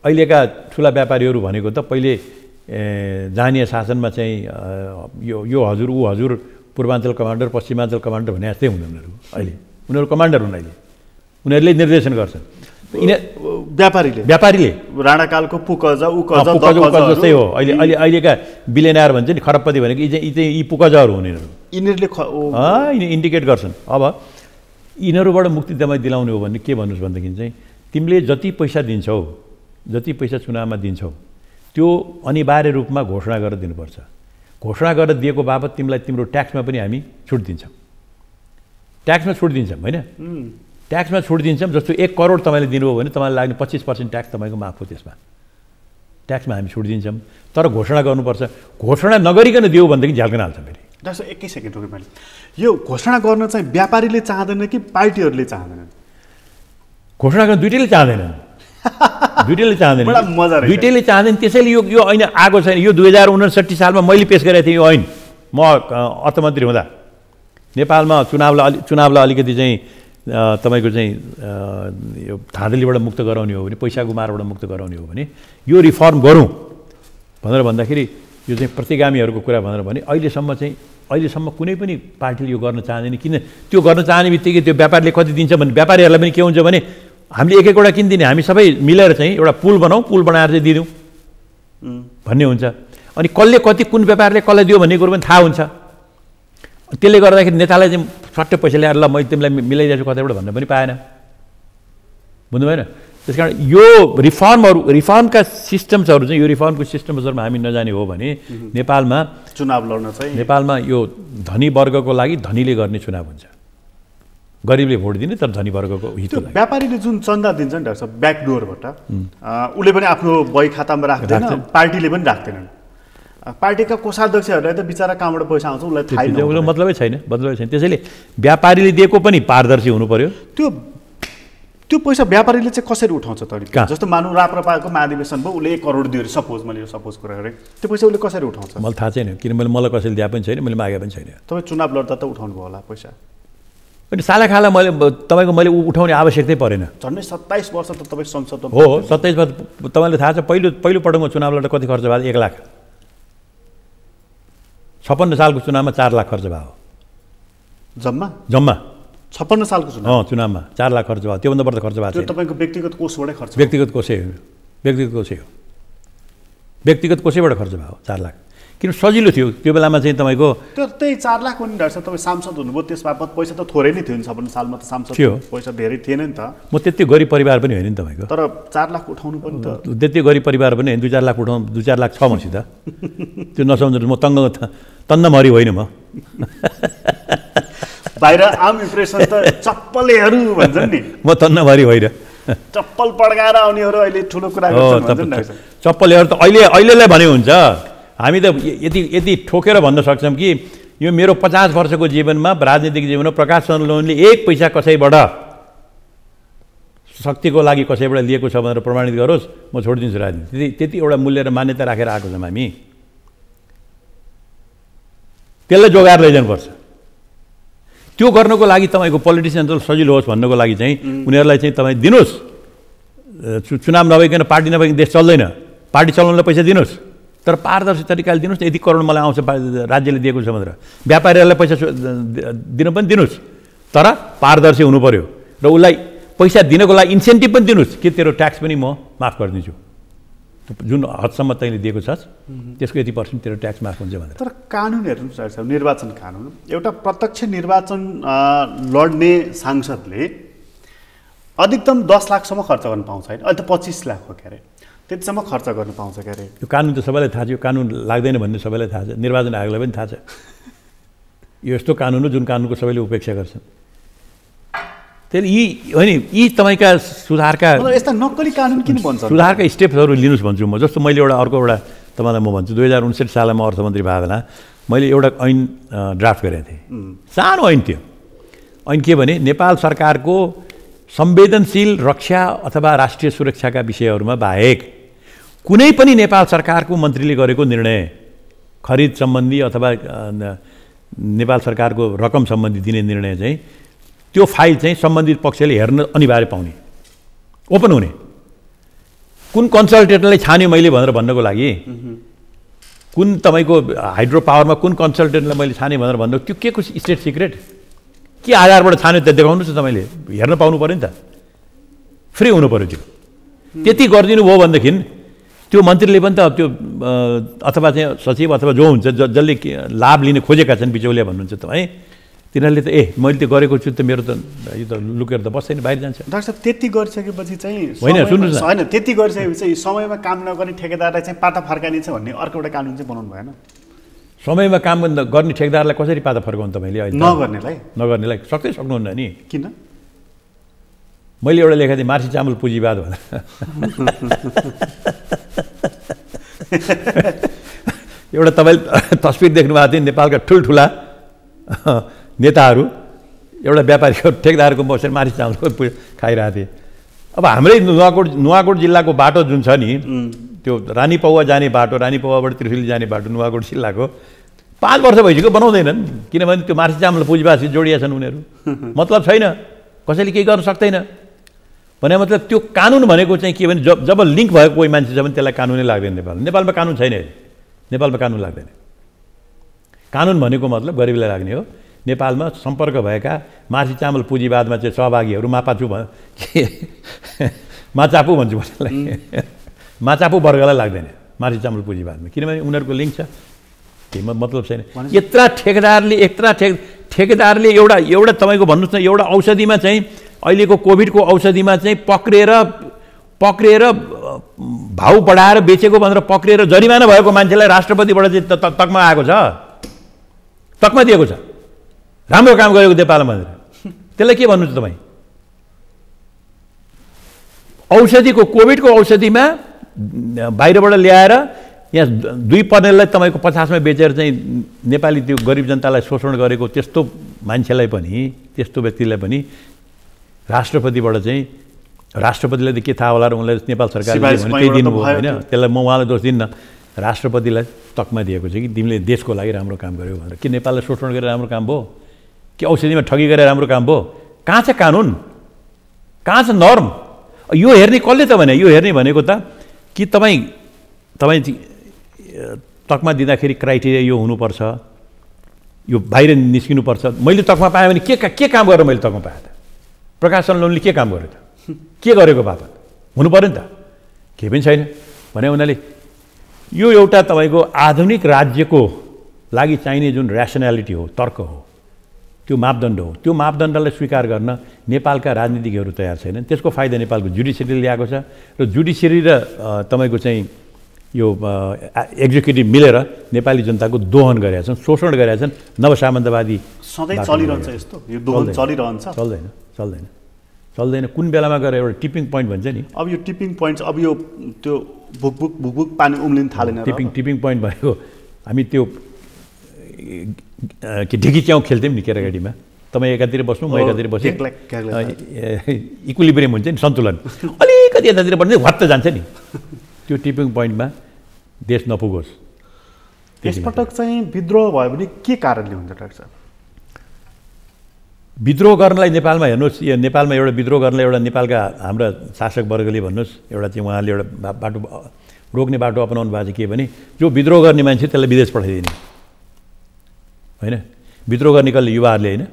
अहिलेका ठुला व्यापारीहरू भनेको त पहिले जानीय शासनमा चाहिँ यो हजुर ऊ हजुर, पूर्वाञ्चल कमान्डर, पश्चिमाञ्चल कमान्डर भने जस्तै हुन् उनीहरू। अहिले उनीहरू कमान्डर हुन्, अहिले उनीहरूले निर्देशन गर्छन्। व्यापारीले राणाकालको पुकजा जस्तै हो। अहिलेका बिलियनर भन्छ नि, खरबपति भनेको यी पुकजाहरू हुन्। यिनीहरूले इन्डिकेट गर्छन्। अब यिनीहरूबाट मुक्ति तपाईँ दिलाउने हो भने के भन्नुहोस् भनेदेखि चाहिँ, तिमीले जति पैसा दिन्छौ, जति पैसा चुनावमा दिन्छौ, त्यो अनिवार्य रूपमा घोषणा गरेर दिनुपर्छ। घोषणा गरेर दिएको बापत तिमीलाई तिम्रो ट्याक्समा पनि हामी छुट दिन्छौँ। ट्याक्समा छुट दिन्छौँ होइन, ट्याक्समा छुट दिन्छौँ। जस्तो 1 करोड तपाईँले दिनुभयो भने तपाईँलाई लाग्ने 25% ट्याक्स तपाईँको माफ हो। त्यसमा ट्याक्समा हामी छुट दिन्छौँ, तर घोषणा गर्नुपर्छ। घोषणा नगरिकन दियो भनेदेखि झ्याल्कन हाल्छ। फेरि डाक्टर एकै सेकेन्ड रोकेँ मैले, यो घोषणा गर्न चाहिँ व्यापारीले चाहँदैन कि पार्टीहरूले चाहँदैनन्? घोषणा गर्न दुइटैले चाहँदैनन्, दुइटैले चाहँदैन। त्यसैले यो ऐन आएको छैन। यो 2059 सालमा मैले पेस गरेको थिएँ यो ऐन, म अर्थमन्त्री हुँदा। नेपालमा चुनावलाई अलिकति चाहिँ तपाईँको चाहिँ यो धाँधलीबाट मुक्त गराउने हो भने, पैसाको मारबाट मुक्त गराउने हो भने यो रिफर्म गरौँ भनेर भन्दाखेरि यो चाहिँ प्रतिगामीहरूको कुरा भनेर भने अहिलेसम्म कुनै पनि पार्टीले यो गर्न चाहँदैन। किन त्यो गर्न चाहने बित्तिकै त्यो व्यापारीले कति दिन्छ भने व्यापारीहरूलाई पनि के हुन्छ भने हामीले एक एकवटा किनिदिने, हामी सबै मिलेर चाहिँ एउटा पुल बनाऊ, पुल बनाएर चाहिँ दिदिउँ भन्ने हुन्छ। अनि कसले कति कुन व्यापारले कसलाई दियो भन्ने कुरो पनि थाहा हुन्छ। त्यसले गर्दाखेरि नेतालाई चाहिँ सट्टै पैसा ल्याएर ल मैले तिमीलाई मिलाइदिएको छु कतैबाट भन्न पनि पाएन, बुझ्नु भएन। त्यस कारण यो रिफर्मका सिस्टम्सहरू चाहिँ यो रिफर्मको सिस्टम्सहरूमा हामी नजाने हो भने नेपालमा चुनाव लड्न चाहिँ नेपालमा यो धनी वर्गको लागि धनीले गर्ने चुनाव हुन्छ, गरिबले भोट दिने तर धनी वर्गको हितको लागि। व्यापारीले जुन चन्दा दिन्छ नि डाक्टर साहब ब्याकडोरबाट, उसले पनि आफ्नो बही खातामा राख्दैन, पार्टीले पनि राख्दैनन्। पार्टीका कोषाध्यक्षहरूलाई त बिचरा कहाँबाट पैसा आउँछ उसलाई थाहै छैन, उसलाई मतलबै छैन। त्यसैले व्यापारीले दिएको पनि पारदर्शी हुनु पर्यो। त्यो पैसा व्यापारीले चाहिँ कसरी उठाउँछ त? जस्तो मानौँ राप्रपाको महाधिवेशन भयो, उसले 1 करोड दियो अरे, सपोज मैले यो सपोज कुरा गरेँ, त्यो पैसा उसले कसरी उठाउँछ? मलाई थाहा छैन, किनभने मलाई कसैले दिए पनि छैन, मैले मागे पनि छैन। तपाईँ चुनाव लड्दा त उठाउनु भयो होला पैसा? अनि सालाखाला मैले उठाउने आवश्यकतै परेन। झन्डै 27 वर्ष त तपाईँ संसदमा हो। 27 वर्ष तपाईँलाई थाहा छ पहिलो पटकमा चुनाव लड्दा कति खर्च भयो? 1 लाख। 56 सालको चुनावमा 4 लाख खर्च भयो जम्मा 56 सालको चुनाव चुनावमा 4 लाख खर्च भयो। त्योभन्दा बढ्ता खर्च भएको थियो। तपाईँको व्यक्तिगत कोषबाटै खर्च? व्यक्तिगत कोषैबाट खर्च भयो 4 लाख। किन सजिलो थियो त्यो बेलामा चाहिँ तपाईँको। त्यही 4 लाख पनि डाक्टर तपाईँ सांसद हुनुभयो, त्यस बापत पैसा त थोरै नै थियो नि। 56 सालमा त सांसद थियो, पैसा धेरै थिएन नि त। म त्यति गरिब परिवार पनि होइन नि तपाईँको। तर 4 लाख उठाउनु पनि त त्यति गरिब परिवार पनि होइन। 2-4 लाख उठाउनु 2-4 लाख छ मसित। त्यो नसम्झनु, म तन्नमरी होइन म। बाहिर आम इम्प्रेसन त चप्पलेहरू भन्छन् नि, म तन्नमरी होइन। चप्पल पड्काएर आउनेहरू अहिले ठुलो कुरा गर्छन्। चप्पलहरू त अहिलेलाई भने हुन्छ। हामी त यति ठोकेर भन्न सक्छौँ कि यो मेरो 50 वर्षको जीवनमा, राजनीतिक जीवनमा प्रकाश चन्द्र लोहनीले 1 पैसा कसैबाट शक्तिको लागि कसैबाट लिएको छ भनेर प्रमाणित गरोस्, म छोडिदिन्छु राजनीति। त्यति एउटा मूल्य र मान्यता राखेर आएको छौँ हामी। त्यसलाई जोगाएर लैजानुपर्छ। त्यो गर्नको लागि तपाईँको पोलिटिसियन्सलाई सजिलो होस् भन्नको लागि चाहिँ उनीहरूलाई चाहिँ तपाईँ दिनुहोस्। चुनाव नभइकन, पार्टी नभइकन देश चल्दैन। पार्टी चलाउनलाई पैसा दिनुहोस्, तर पारदर्शी तरिकाले दिनुहोस् न। यति करोड मलाई आउँछ राज्यले दिएको छ भनेर व्यापारीहरूलाई पैसा दिन पनि दिनुहोस्, तर पारदर्शी हुनु पर्यो। र उसलाई पैसा दिनको लागि इन्सेन्टिभ पनि दिनुहोस् कि तेरो ट्याक्स पनि म माफ गरिदिन्छु, जुन हदसम्म तैँले दिएको छस् त्यसको यति % तेरो ट्याक्स माफ हुन्छ भनेर। तर कानुन हेर्नुहोस् निर्वाचन कानुन, एउटा प्रत्यक्ष निर्वाचन लड्ने सांसदले अधिकतम 10 लाखसम्म खर्च गर्न पाउँछ होइन? अहिले त 25 लाख हो क्यारे, त्यतिसम्म खर्च गर्न पाउँछ क्यारे। यो कानुन त सबैलाई थाहा छ, यो कानुन लाग्दैन भन्ने सबैलाई थाहा छ, निर्वाचन आयोगलाई पनि थाहा छ। यो यस्तो कानुन हो जुन कानुनको सबैले उपेक्षा गर्छन्। त्यसले यी तपाईँका सुधारका यस्ता नक्कली कानुन किन भन्छ? सुधारका स्टेप्सहरू लिनुहोस् भन्छु म। जस्तो मैले अर्को एउटा तपाईँलाई म भन्छु, 2059 सालमा अर्थमन्त्री भएको बेला मैले एउटा ऐन ड्राफ्ट गरेको थिएँ। सानो ऐन थियो। ऐन के भने नेपाल सरकारको संवेदनशील रक्षा अथवा राष्ट्रिय सुरक्षाका विषयहरूमा बाहेक कुनै पनि नेपाल सरकारको मन्त्रीले गरेको निर्णय, खरिद सम्बन्धी अथवा नेपाल सरकारको रकम सम्बन्धी दिने निर्णय चाहिँ त्यो फाइल चाहिँ सम्बन्धित पक्षले हेर्न अनिवार्य पाउने, ओपन हुने। कुन कन्सल्टेन्टलाई छान्यो मैले भनेर भन्नको लागि, कुन तपाईँको हाइड्रो पावरमा कुन कन्सल्टेन्टलाई मैले छाने भनेर भन्नु, त्यो के को स्टेट सिक्रेट? के आधारबाट छान्यो त देखाउनुहोस् न, तपाईँले हेर्न पाउनु पऱ्यो नि त, फ्री हुनु पऱ्यो। त्यो त्यति गरिदिनु भयो भनेदेखि त्यो मन्त्रीले पनि त त्यो अथवा चाहिँ सचिव अथवा जो हुन्छ जसले लाभ लिन खोजेका छन् बिचौलिया भन्नुहुन्छ तपाईँ, तिनीहरूले त मैले त्यो गरेको छु त मेरो त यो त लुकेर त बस्दैन, बाहिर जान्छ। डाक्टर साहब त्यति गरिसकेपछि चाहिँ होइन, सुन्नुहोस् न, होइन त्यति गरिसकेपछि समयमा काम नगर्ने ठेकेदारलाई चाहिँ पाता फर्काइने छ भन्ने अर्को एउटा कानुन चाहिँ बनाउनु भएन? समयमा काम गर्ने ठेकेदारलाई कसरी पाता फर्काउनु तपाईँले? अहिले नगर्नेलाई सक्नुहुन्न नि। किन? मैले एउटा लेखेको थिएँ, मार्सी चामल पुँजीवाद भनेर। एउटा तपाईँले तस्बिर देख्नुभएको थियो, नेपालका ठुल्ठुला नेताहरू एउटा व्यापारीको ठेकेदारको बसेर मार्सी चामलको खाइरहेको थिए। अब हाम्रै नुवाकोट जिल्लाको बाटो जुन छ नि, त्यो रानी पौवा जाने बाटो, रानी पौवाबाट त्रिशुली जाने बाटो नुवाकोट जिल्लाको 5 वर्ष भइसक्यो बनाउँदैनन्, किनभने त्यो मार्सी चामल पुँजीवादसित जोडिया छन् उनीहरू। मतलब छैन, कसैले केही गर्न सक्दैन भने मतलब त्यो कानुन भनेको चाहिँ के भने जब लिङ्क भएको कोही मान्छे छ भने त्यसलाई कानुनै लाग्दैन। नेपालमा कानुन छैन, नेपालमा कानुन लाग्दैन। कानुन भनेको मतलब गरिबलाई लाग्ने हो, नेपालमा सम्पर्क भएका माछी चामल पुँजीवादमा चाहिँ सहभागीहरू मापाचु माचापु भन्छु मलाई माचापु वर्गलाई लाग्दैन माछी चामल पुँजीवादमा, किनभने उनीहरूको लिङ्क छ, केही मतलब छैन। यत्रा ठेकेदारले एउटा तपाईँको भन्नुहोस् न, एउटा औषधिमा चाहिँ अहिलेको कोभिडको औषधिमा चाहिँ पक्रेर भाउ बढाएर बेचेको भनेर पक्रेर जरिमाना भएको मान्छेलाई राष्ट्रपतिबाट चाहिँ तकमा आएको छ, तकमा दिएको छ, राम्रो काम गरेको नेपालमा भनेर। त्यसलाई के भन्नुहुन्छ तपाईँ? औषधिको कोभिडको औषधिमा बाहिरबाट ल्याएर यहाँ 2 पर्नेललाई तपाईँको 50मा बेचेर चाहिँ नेपाली त्यो गरिब जनतालाई शोषण गरेको त्यस्तो मान्छेलाई पनि, त्यस्तो व्यक्तिलाई पनि राष्ट्रपतिबाट चाहिँ, राष्ट्रपतिलाई त के थाहा होला र उनलाई नेपाल सरकारले केही दिनुभयो होइन, त्यसलाई म उहाँलाई दोष दिन्न। राष्ट्रपतिलाई तकमा दिएको छ कि तिमीले देशको लागि राम्रो काम गर्यौ भनेर। के नेपाललाई शोषण गरेर राम्रो काम भयो? कि औषधिमा ठगी गरेर राम्रो काम भयो? कहाँ छ कानुन? कहाँ छ नर्म? यो हेर्ने कसले त भने? यो हेर्ने भनेको त कि तपाईँ तकमा दिँदाखेरि क्राइटेरिया यो हुनुपर्छ, यो बाहिर निस्किनुपर्छ। मैले तकमा पाएँ भने के काम गरेर मैले तकमा पाएँ त? प्रकाश लोनले के काम गर्यो त? के गरेको बापत हुनु पऱ्यो नि त? केही पनि छैन भने उनीहरूले यो एउटा तपाईँको आधुनिक राज्यको लागि चाहिने जुन ऱ्यासनालिटी हो, तर्क हो, त्यो मापदण्ड हो, त्यो मापदण्डलाई स्वीकार गर्न नेपालका राजनीतिकहरू तयार छैनन्। त्यसको फाइदा नेपालको जुडिसियरीले ल्याएको छ र जुडिसियरी र तपाईँको चाहिँ यो एक्जिक्युटिभ मिलेर नेपाली जनताको दोहन गरेका छन्, शोषण गरेका छन्। नवसामन्तवादी सधैँ चलिरहन्छ यस्तो, यो दोहन चलिरहन्छ। चल्दैन। कुन बेलामा गएर एउटा टिपिङ पोइन्ट भन्छ नि। अब यो टिपिङ पोइन्ट, अब यो त्यो भुकभुक पानी उम्लिन थालेन। टिपिङ पोइन्ट भनेको हामी त्यो ढिकी च्याउ खेल्थ्यौँ नि केटाकेटीमा। तपाईँ एकातिर बस्नु, म एकातिर बस्छु, इक्विलिब्रियम हुन्छ नि, सन्तुलन। अलिकति यतातिर बस्नु हत्त जान्छ नि। त्यो टिपिङ पोइन्टमा देश नपुगोस्। यसपटक चाहिँ विद्रोह भयो भने के कारणले हुन्छ डाक्टर साहब? विद्रोह गर्नलाई नेपालमा हेर्नुहोस्, नेपालमा एउटा विद्रोह गर्नलाई एउटा नेपालका हाम्रा शासक वर्गले भन्नुहोस्, एउटा चाहिँ उहाँले एउटा बाटो रोक्ने बाटो अपनाउनु भएको चाहिँ के भने जो विद्रोह गर्ने मान्छे त्यसलाई विदेश पठाइदिने होइन। विद्रोह गर्ने कसले? युवाहरूले होइन।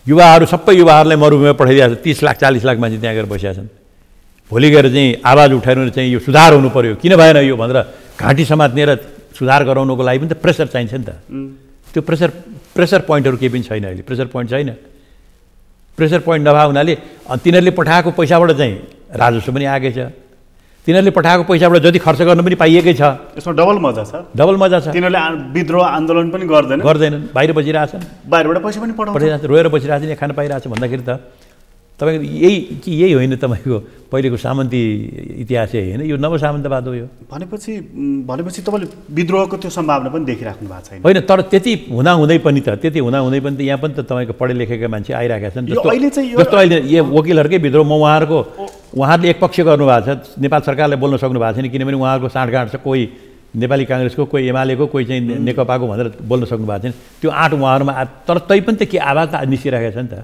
युवाहरू सबै युवाहरूलाई मरुभूमिमा पठाइदिएको छ। 30 लाख 40 लाख मान्छे त्यहाँ गएर बसिया छन्। भोलि गएर चाहिँ आवाज उठाएर चाहिँ यो सुधार हुनु पर्यो, किन भएन यो भनेर घाँटी समात्ने र सुधार गराउनुको लागि पनि त प्रेसर चाहिन्छ नि त। त्यो प्रेसर पोइन्टहरू केही पनि छैन अहिले। प्रेसर पोइन्ट छैन। प्रेसर पोइन्ट नभए हुनाले तिनीहरूले पठाएको पैसाबाट चाहिँ राजस्व पनि आएकै छ। तिनीहरूले पठाएको पैसाबाट जति खर्च गर्न पनि पाइएकै छ। यसमा डबल मजा छ। तिनीहरूले विद्रोह आन्दोलन पनि गर्दैनन्, बाहिर बसिरहेछन्, बाहिरबाट पैसा पनि पठाउँछ, रोएर बसिरहेछन्, यहाँ खान पाइरहेछ भन्दाखेरि त तपाईँको यही होइन तपाईँको पहिलेको सामन्ती इतिहासै होइन, यो नवसामन्तवाद हो। यो भनेपछि तपाईँले विद्रोहको त्यो सम्भावना पनि देखिराख्नु भएको छैन? होइन, तर त्यति हुँदाहुँदै पनि त यहाँ पनि त तपाईँको पढे लेखेका मान्छे आइरहेका छन्। जस्तो अहिले यो वकिलहरूकै विद्रोह, उहाँहरूले एकपक्ष गर्नुभएको छ, नेपाल सरकारलाई बोल्न सक्नु भएको छैन, किनभने उहाँहरूको साँठगाँठ छ, कोही नेपाली काङ्ग्रेसको, कोही एमालेको, कोही चाहिँ नेकपाको भनेर बोल्न सक्नु भएको छैन। त्यो आँट उहाँहरूमा तर तै पनि त के आवाज त निस्किरहेको छ नि त।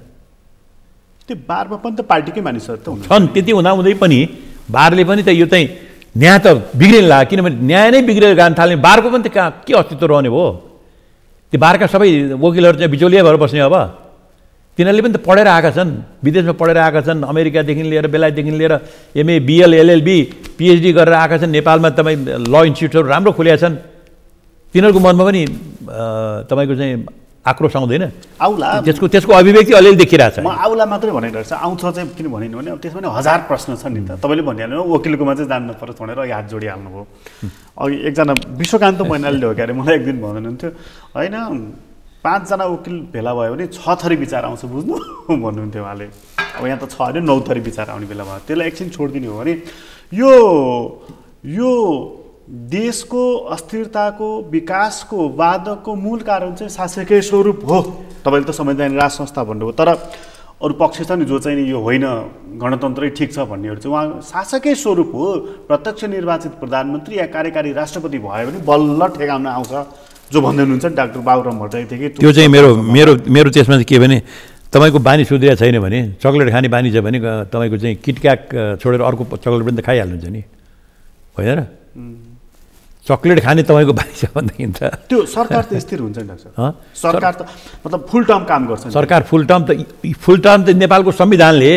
त्यो बारमा पनि त पार्टीकै मानिसहरू त छन्। त्यति हुँदाहुँदै पनि बारले पनि त यो चाहिँ न्याय त बिग्रिन लाग्यो, किनभने न्याय नै बिग्रेर जान थाल्ने बारको पनि त कहाँ के अस्तित्व रहने भयो? त्यो बारका सबै वकिलहरू चाहिँ बिचौलिया भएर बस्ने। अब तिनीहरूले पनि त पढेर आएका छन्, विदेशमा पढेर आएका छन्, अमेरिकादेखि लिएर बेलायतदेखि लिएर MA BL LLB PhD गरेर आएका छन्। नेपालमा तपाईँ ल इन्स्टिट्युटहरू राम्रो खुलेका छन्। तिनीहरूको मनमा पनि तपाईँको चाहिँ आक्रोश आउँदैन? आउला। त्यसको अभिव्यक्ति अलिअलि देखिरहेछ। म आउला मात्रै भनिरहेको छ, आउँछ चाहिँ किन भनिनु भने अब त्यसमा 1000 प्रश्न छन् नि त। तपाईँले भनिहाल्नु वकिलकोमा चाहिँ जान्नु पर्छ भनेर हात जोडिहाल्नु भयो। अघि एकजना विश्वकान्त मैनालीले हो क्यारे मलाई एक दिन भन्नुहुन्थ्यो, होइन 5 जना वकिल भेला भयो भने 6 थरी विचार आउँछ बुझ्नु भन्नुहुन्थ्यो उहाँले। अब यहाँ त 6 होइन 9 थरी विचार आउने बेला भयो। त्यसलाई एकछिन छोडिदिने हो भने यो देशको अस्थिरताको विकासको बाधकको मूल कारण चाहिँ शासकीय स्वरूप हो। तपाईँले त संवैधानिक राज संस्था भन्नुभयो, तर अरू पक्ष छ नि जो चाहिँ यो होइन गणतन्त्रै ठिक छ भन्नेहरू चाहिँ उहाँ शासकीय स्वरूप हो। प्रत्यक्ष निर्वाचित प्रधानमन्त्री या कार्यकारी राष्ट्रपति भयो भने बल्ल ठेगाउन आउँछ जो भन्दै हुनुहुन्छ डाक्टर बाबुराम भट्टराई थिए। त्यो चाहिँ मेरो त्यसमा चाहिँ के भने तपाईँको बानी सुध्रिया छैन भने, चक्लेट खाने बानी छ भने तपाईँको चाहिँ किटक्याक छोडेर अर्को चक्लेट पनि त खाइहाल्नुहुन्छ नि, होइन र? चक्लेट खाने तपाईँको बानी छ भनेदेखि त त्यो सरकार त स्थिर हुन्छ नि डाक्टर साहब। सरकार त मतलब फुल टर्म काम गर्छ नि। सरकार फुल टर्म त नेपालको संविधानले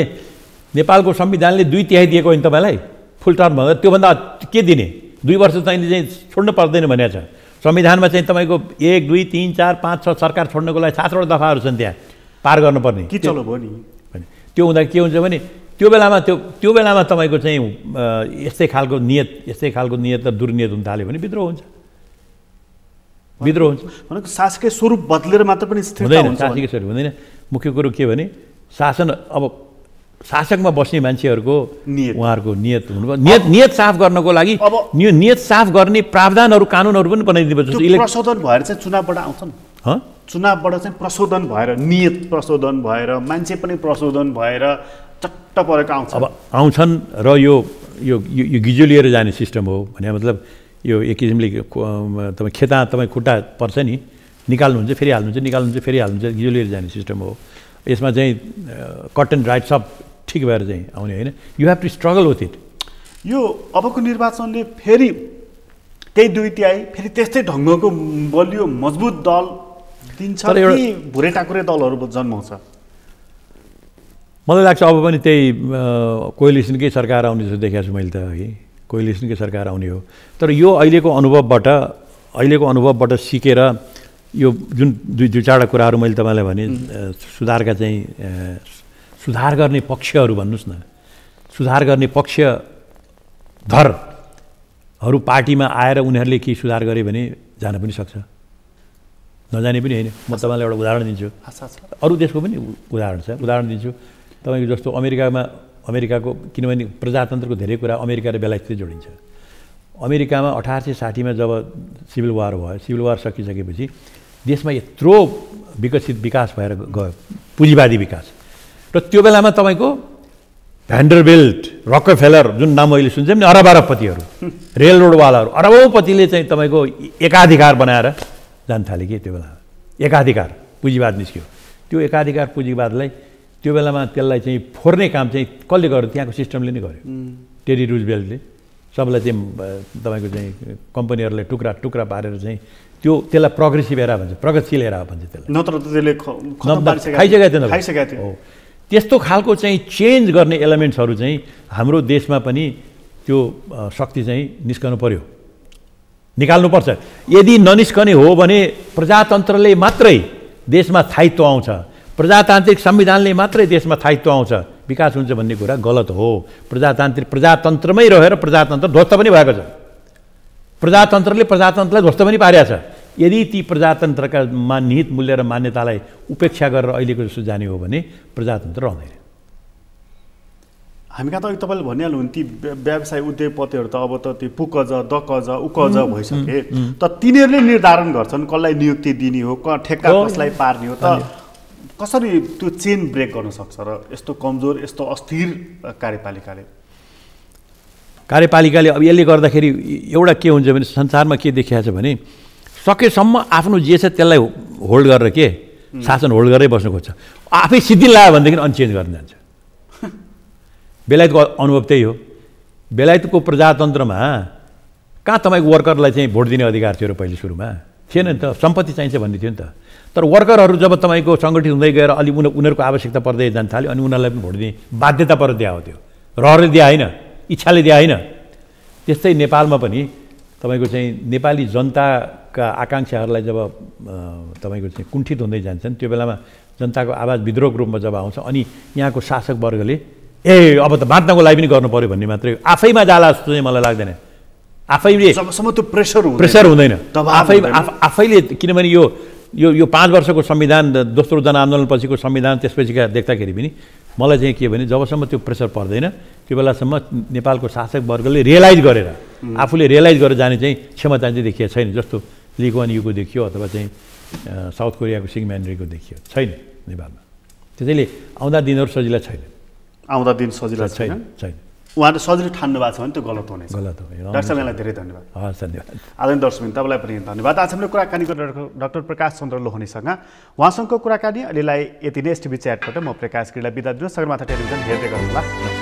2/3 दिएको होइन तपाईँलाई फुल टर्म भन्दा। त्योभन्दा के दिने? 2 वर्ष चाहिँ छोड्नु पर्दैन भनेको छ संविधानमा। चाहिँ तपाईँको 1 2 3 4 5 6 सरकार छोड्नको लागि 7वटा दफाहरू छन् त्यहाँ पार गर्नुपर्ने। के चलो भयो नि त्यो हुँदा के हुन्छ भने त्यो बेलामा तपाईँको चाहिँ यस्तै खालको नियत र दुर्नियत हुन थाल्यो भने विद्रोह हुन्छ। भनेको शासकीय स्वरूप बदलेर मात्र पनि स्थिरता हुन्छ। शासकीय स्वरूप हुँदैन। मुख्य कुरो के भने शासन अब शासकमा बस्ने मान्छेहरूको उहाँहरूको नियत हुनुभयो। नियत साफ गर्नको लागि यो नियत साफ गर्ने प्रावधानहरू कानुनहरू पनि बनाइदिनुपर्छ। प्रशोधन भएर चाहिँ चुनावबाट आउँछन्। चुनावबाट चाहिँ प्रशोधन भएर नियत प्रशोधन भएर मान्छे पनि प्रशोधन भएर चट्ट परेको आउँछ। अब आउँछन् र यो गिजो लिएर जाने सिस्टम हो भने मतलब यो एक किसिमले तपाईँ खुट्टा पर्छ नि निकाल्नुहुन्छ फेरि हाल्नुहुन्छ निकाल्नुहुन्छ फेरि हाल्नुहुन्छ गिजो लिएर जाने सिस्टम हो। यसमा चाहिँ कट एन्ड राइट सब ठिक भएर चाहिँ आउने होइन। You have to struggle with it. यो अबको निर्वाचनले फेरि त्यही 2/3 फेरि त्यस्तै ढङ्गको बलियो मजबुत दल दिन्छ कि भुरेटाकुरे दलहरू जन्माउँछ? मलाई लाग्छ अब पनि त्यही कोएलिसनकै सरकार आउने जस्तो देखेको छु मैले त है। कोएलिसनकै सरकार आउने हो। तर यो अहिलेको अनुभवबाट सिकेर यो जुन 2-4वटा कुराहरू मैले तपाईँलाई भने सुधारका चाहिँ सुधार गर्ने पक्षहरू भन्नुहोस् न, सुधार गर्ने पक्षधरहरू पार्टीमा आएर उनीहरूले केही सुधार गरे भने जान पनि सक्छ, नजाने पनि होइन। म तपाईँलाई एउटा उदाहरण दिन्छु। अरू देशको पनि उदाहरण दिन्छु। तपाईँको जस्तो अमेरिकाको किनभने प्रजातन्त्रको धेरै कुरा अमेरिका र बेलायतले जोडिन्छ। अमेरिकामा 1860 मा जब सिभिल वार भयो, सिभिल वार सकिसकेपछि देशमा यत्रो विकास भएर गयो, पुँजीवादी विकास। र त्यो बेलामा तपाईँको भ्यान्डरबिल्ट, रकफेलर जुन नाम अहिले सुन्छौँ नि, अरबपतिहरू, रेलरोडवालाहरू, अरबौपतिले चाहिँ तपाईँको एकाधिकार बनाएर जान थाले कि त्यो बेलामा एकाधिकार पुँजीवाद निस्क्यो। त्यो एकाधिकार पुँजीवादलाई त्यो बेलामा त्यसलाई चाहिँ फोर्ने काम चाहिँ कसले गर्यो? त्यहाँको सिस्टमले नै गर्यो। टेरी रुजवेल्टले सबलाई चाहिँ तपाईँको चाहिँ कम्पनीहरूलाई टुक्रा पारेर चाहिँ त्यसलाई प्रोग्रेसिभ एरा भन्छ, प्रगतिशील एरा भन्छ त्यसलाई। नत्र त त्यसले खाइसकेको थियो। हो, त्यस्तो खालको चाहिँ चेन्ज गर्ने एलिमेन्ट्सहरू चाहिँ हाम्रो देशमा पनि त्यो शक्ति चाहिँ निस्कनु पर्यो, निकाल्नुपर्छ। यदि ननिस्कने हो भने प्रजातन्त्रले मात्रै देशमा स्थायित्व आउँछ, प्रजातान्त्रिक संविधानले मात्रै देशमा स्थायित्व आउँछ, विकास हुन्छ भन्ने कुरा गलत हो। प्रजातन्त्रमै रहेर प्रजातन्त्र ध्वस्त पनि भएको छ। प्रजातन्त्रले प्रजातन्त्रलाई ध्वस्त पनि पारेको छ। यदि ती प्रजातन्त्रका निहित मूल्य र मान्यतालाई उपेक्षा गरेर अहिलेको जस्तो जाने हो भने प्रजातन्त्र रहँदैन। हामी कहाँ त तपाईँले भनिहाल्नु भने ती व्यवसाय उद्योगपतिहरू त अब त त्यो पुकज दकज उकज भइसके, त तिनीहरूले निर्धारण गर्छन् कसलाई नियुक्ति दिने हो, ठेक्का कसलाई पार्ने हो। त कसरी त्यो चेन ब्रेक गर्न सक्छ र यस्तो कमजोर यस्तो अस्थिर कार्यपालिकाले? अब यसले गर्दाखेरि एउटा के हुन्छ भने संसारमा के देखिएको छ भने सकेसम्म आफ्नो जे छ त्यसलाई होल्ड गरेर के शासन होल्ड गरेरै बस्नु खोज्छ। आफै सिद्धि लाग्यो भनेदेखि अनचेन्ज गर्न जान्छ। बेलायतको अनुभव त्यही हो। बेलायतको प्रजातन्त्रमा कहाँ तपाईँको वर्करलाई चाहिँ भोट दिने अधिकार थियो र पहिले सुरुमा थिएन नि त, सम्पत्ति चाहिन्छ भन्ने थियो नि त। तर वर्करहरू जब तपाईँको सङ्गठित हुँदै गएर अलि उनीहरूको आवश्यकता पर्दै जान थाल्यो अनि उनीहरूलाई पनि भोट दिने बाध्यता पर दिया हो। त्यो रहरले दिया होइन, इच्छाले दिया होइन। त्यस्तै नेपालमा पनि तपाईँको चाहिँ नेपाली जनताका आकाङ्क्षाहरूलाई जब तपाईँको चाहिँ कुण्ठित हुँदै जान्छन् त्यो बेलामा जनताको आवाज विद्रोहको रूपमा जब आउँछ अनि यहाँको शासक वर्गले अब त बाँच्नको लागि पनि गर्नु पर्यो भन्ने मात्रै आफैमा जाला जस्तो चाहिँ मलाई लाग्दैन। आफैले जबसम्म त्यो प्रेसर हुँदैन आफैले, किनभने यो 5 वर्षको संविधान दोस्रो जनआन्दोलन पछिको संविधान त्यसपछिका देख्दाखेरि पनि मलाई चाहिँ के भने जबसम्म त्यो प्रेसर पर्दैन त्यो बेलासम्म नेपालको शासक वर्गले रियलाइज गरेर आफूले रियलाइज गरेर जाने चाहिँ क्षमता चाहिँ देखिएको छैन। जस्तो ली कुआन युको देखियो अथवा चाहिँ साउथ कोरियाको सिङम्यानरीको देखियो छैन नेपालमा। त्यसैले आउँदा दिनहरू सजिला छैन। आउँदा दिन सजिला छैन। उहाँले सजिलो ठान्नु भएको छ भने त्यो गलत हुनेछ। गलत हो। डाक्टर साहब यहाँलाई धेरै धन्यवाद। हस्, धन्यवाद। आदरणीय दर्शकबिन तपाईँलाई पनि धन्यवाद। आज हामीले कुराकानी गरेर डाक्टर प्रकाश चन्द्र लोहनीसँग उहाँसँगको कुराकानी अहिलेलाई यति नै। एसटिभी च्याटबाट म प्रकाश गिरीलाई बिदा दिनु। सगरमाथा टेलिभिजन हेर्दै गर्नुहोला।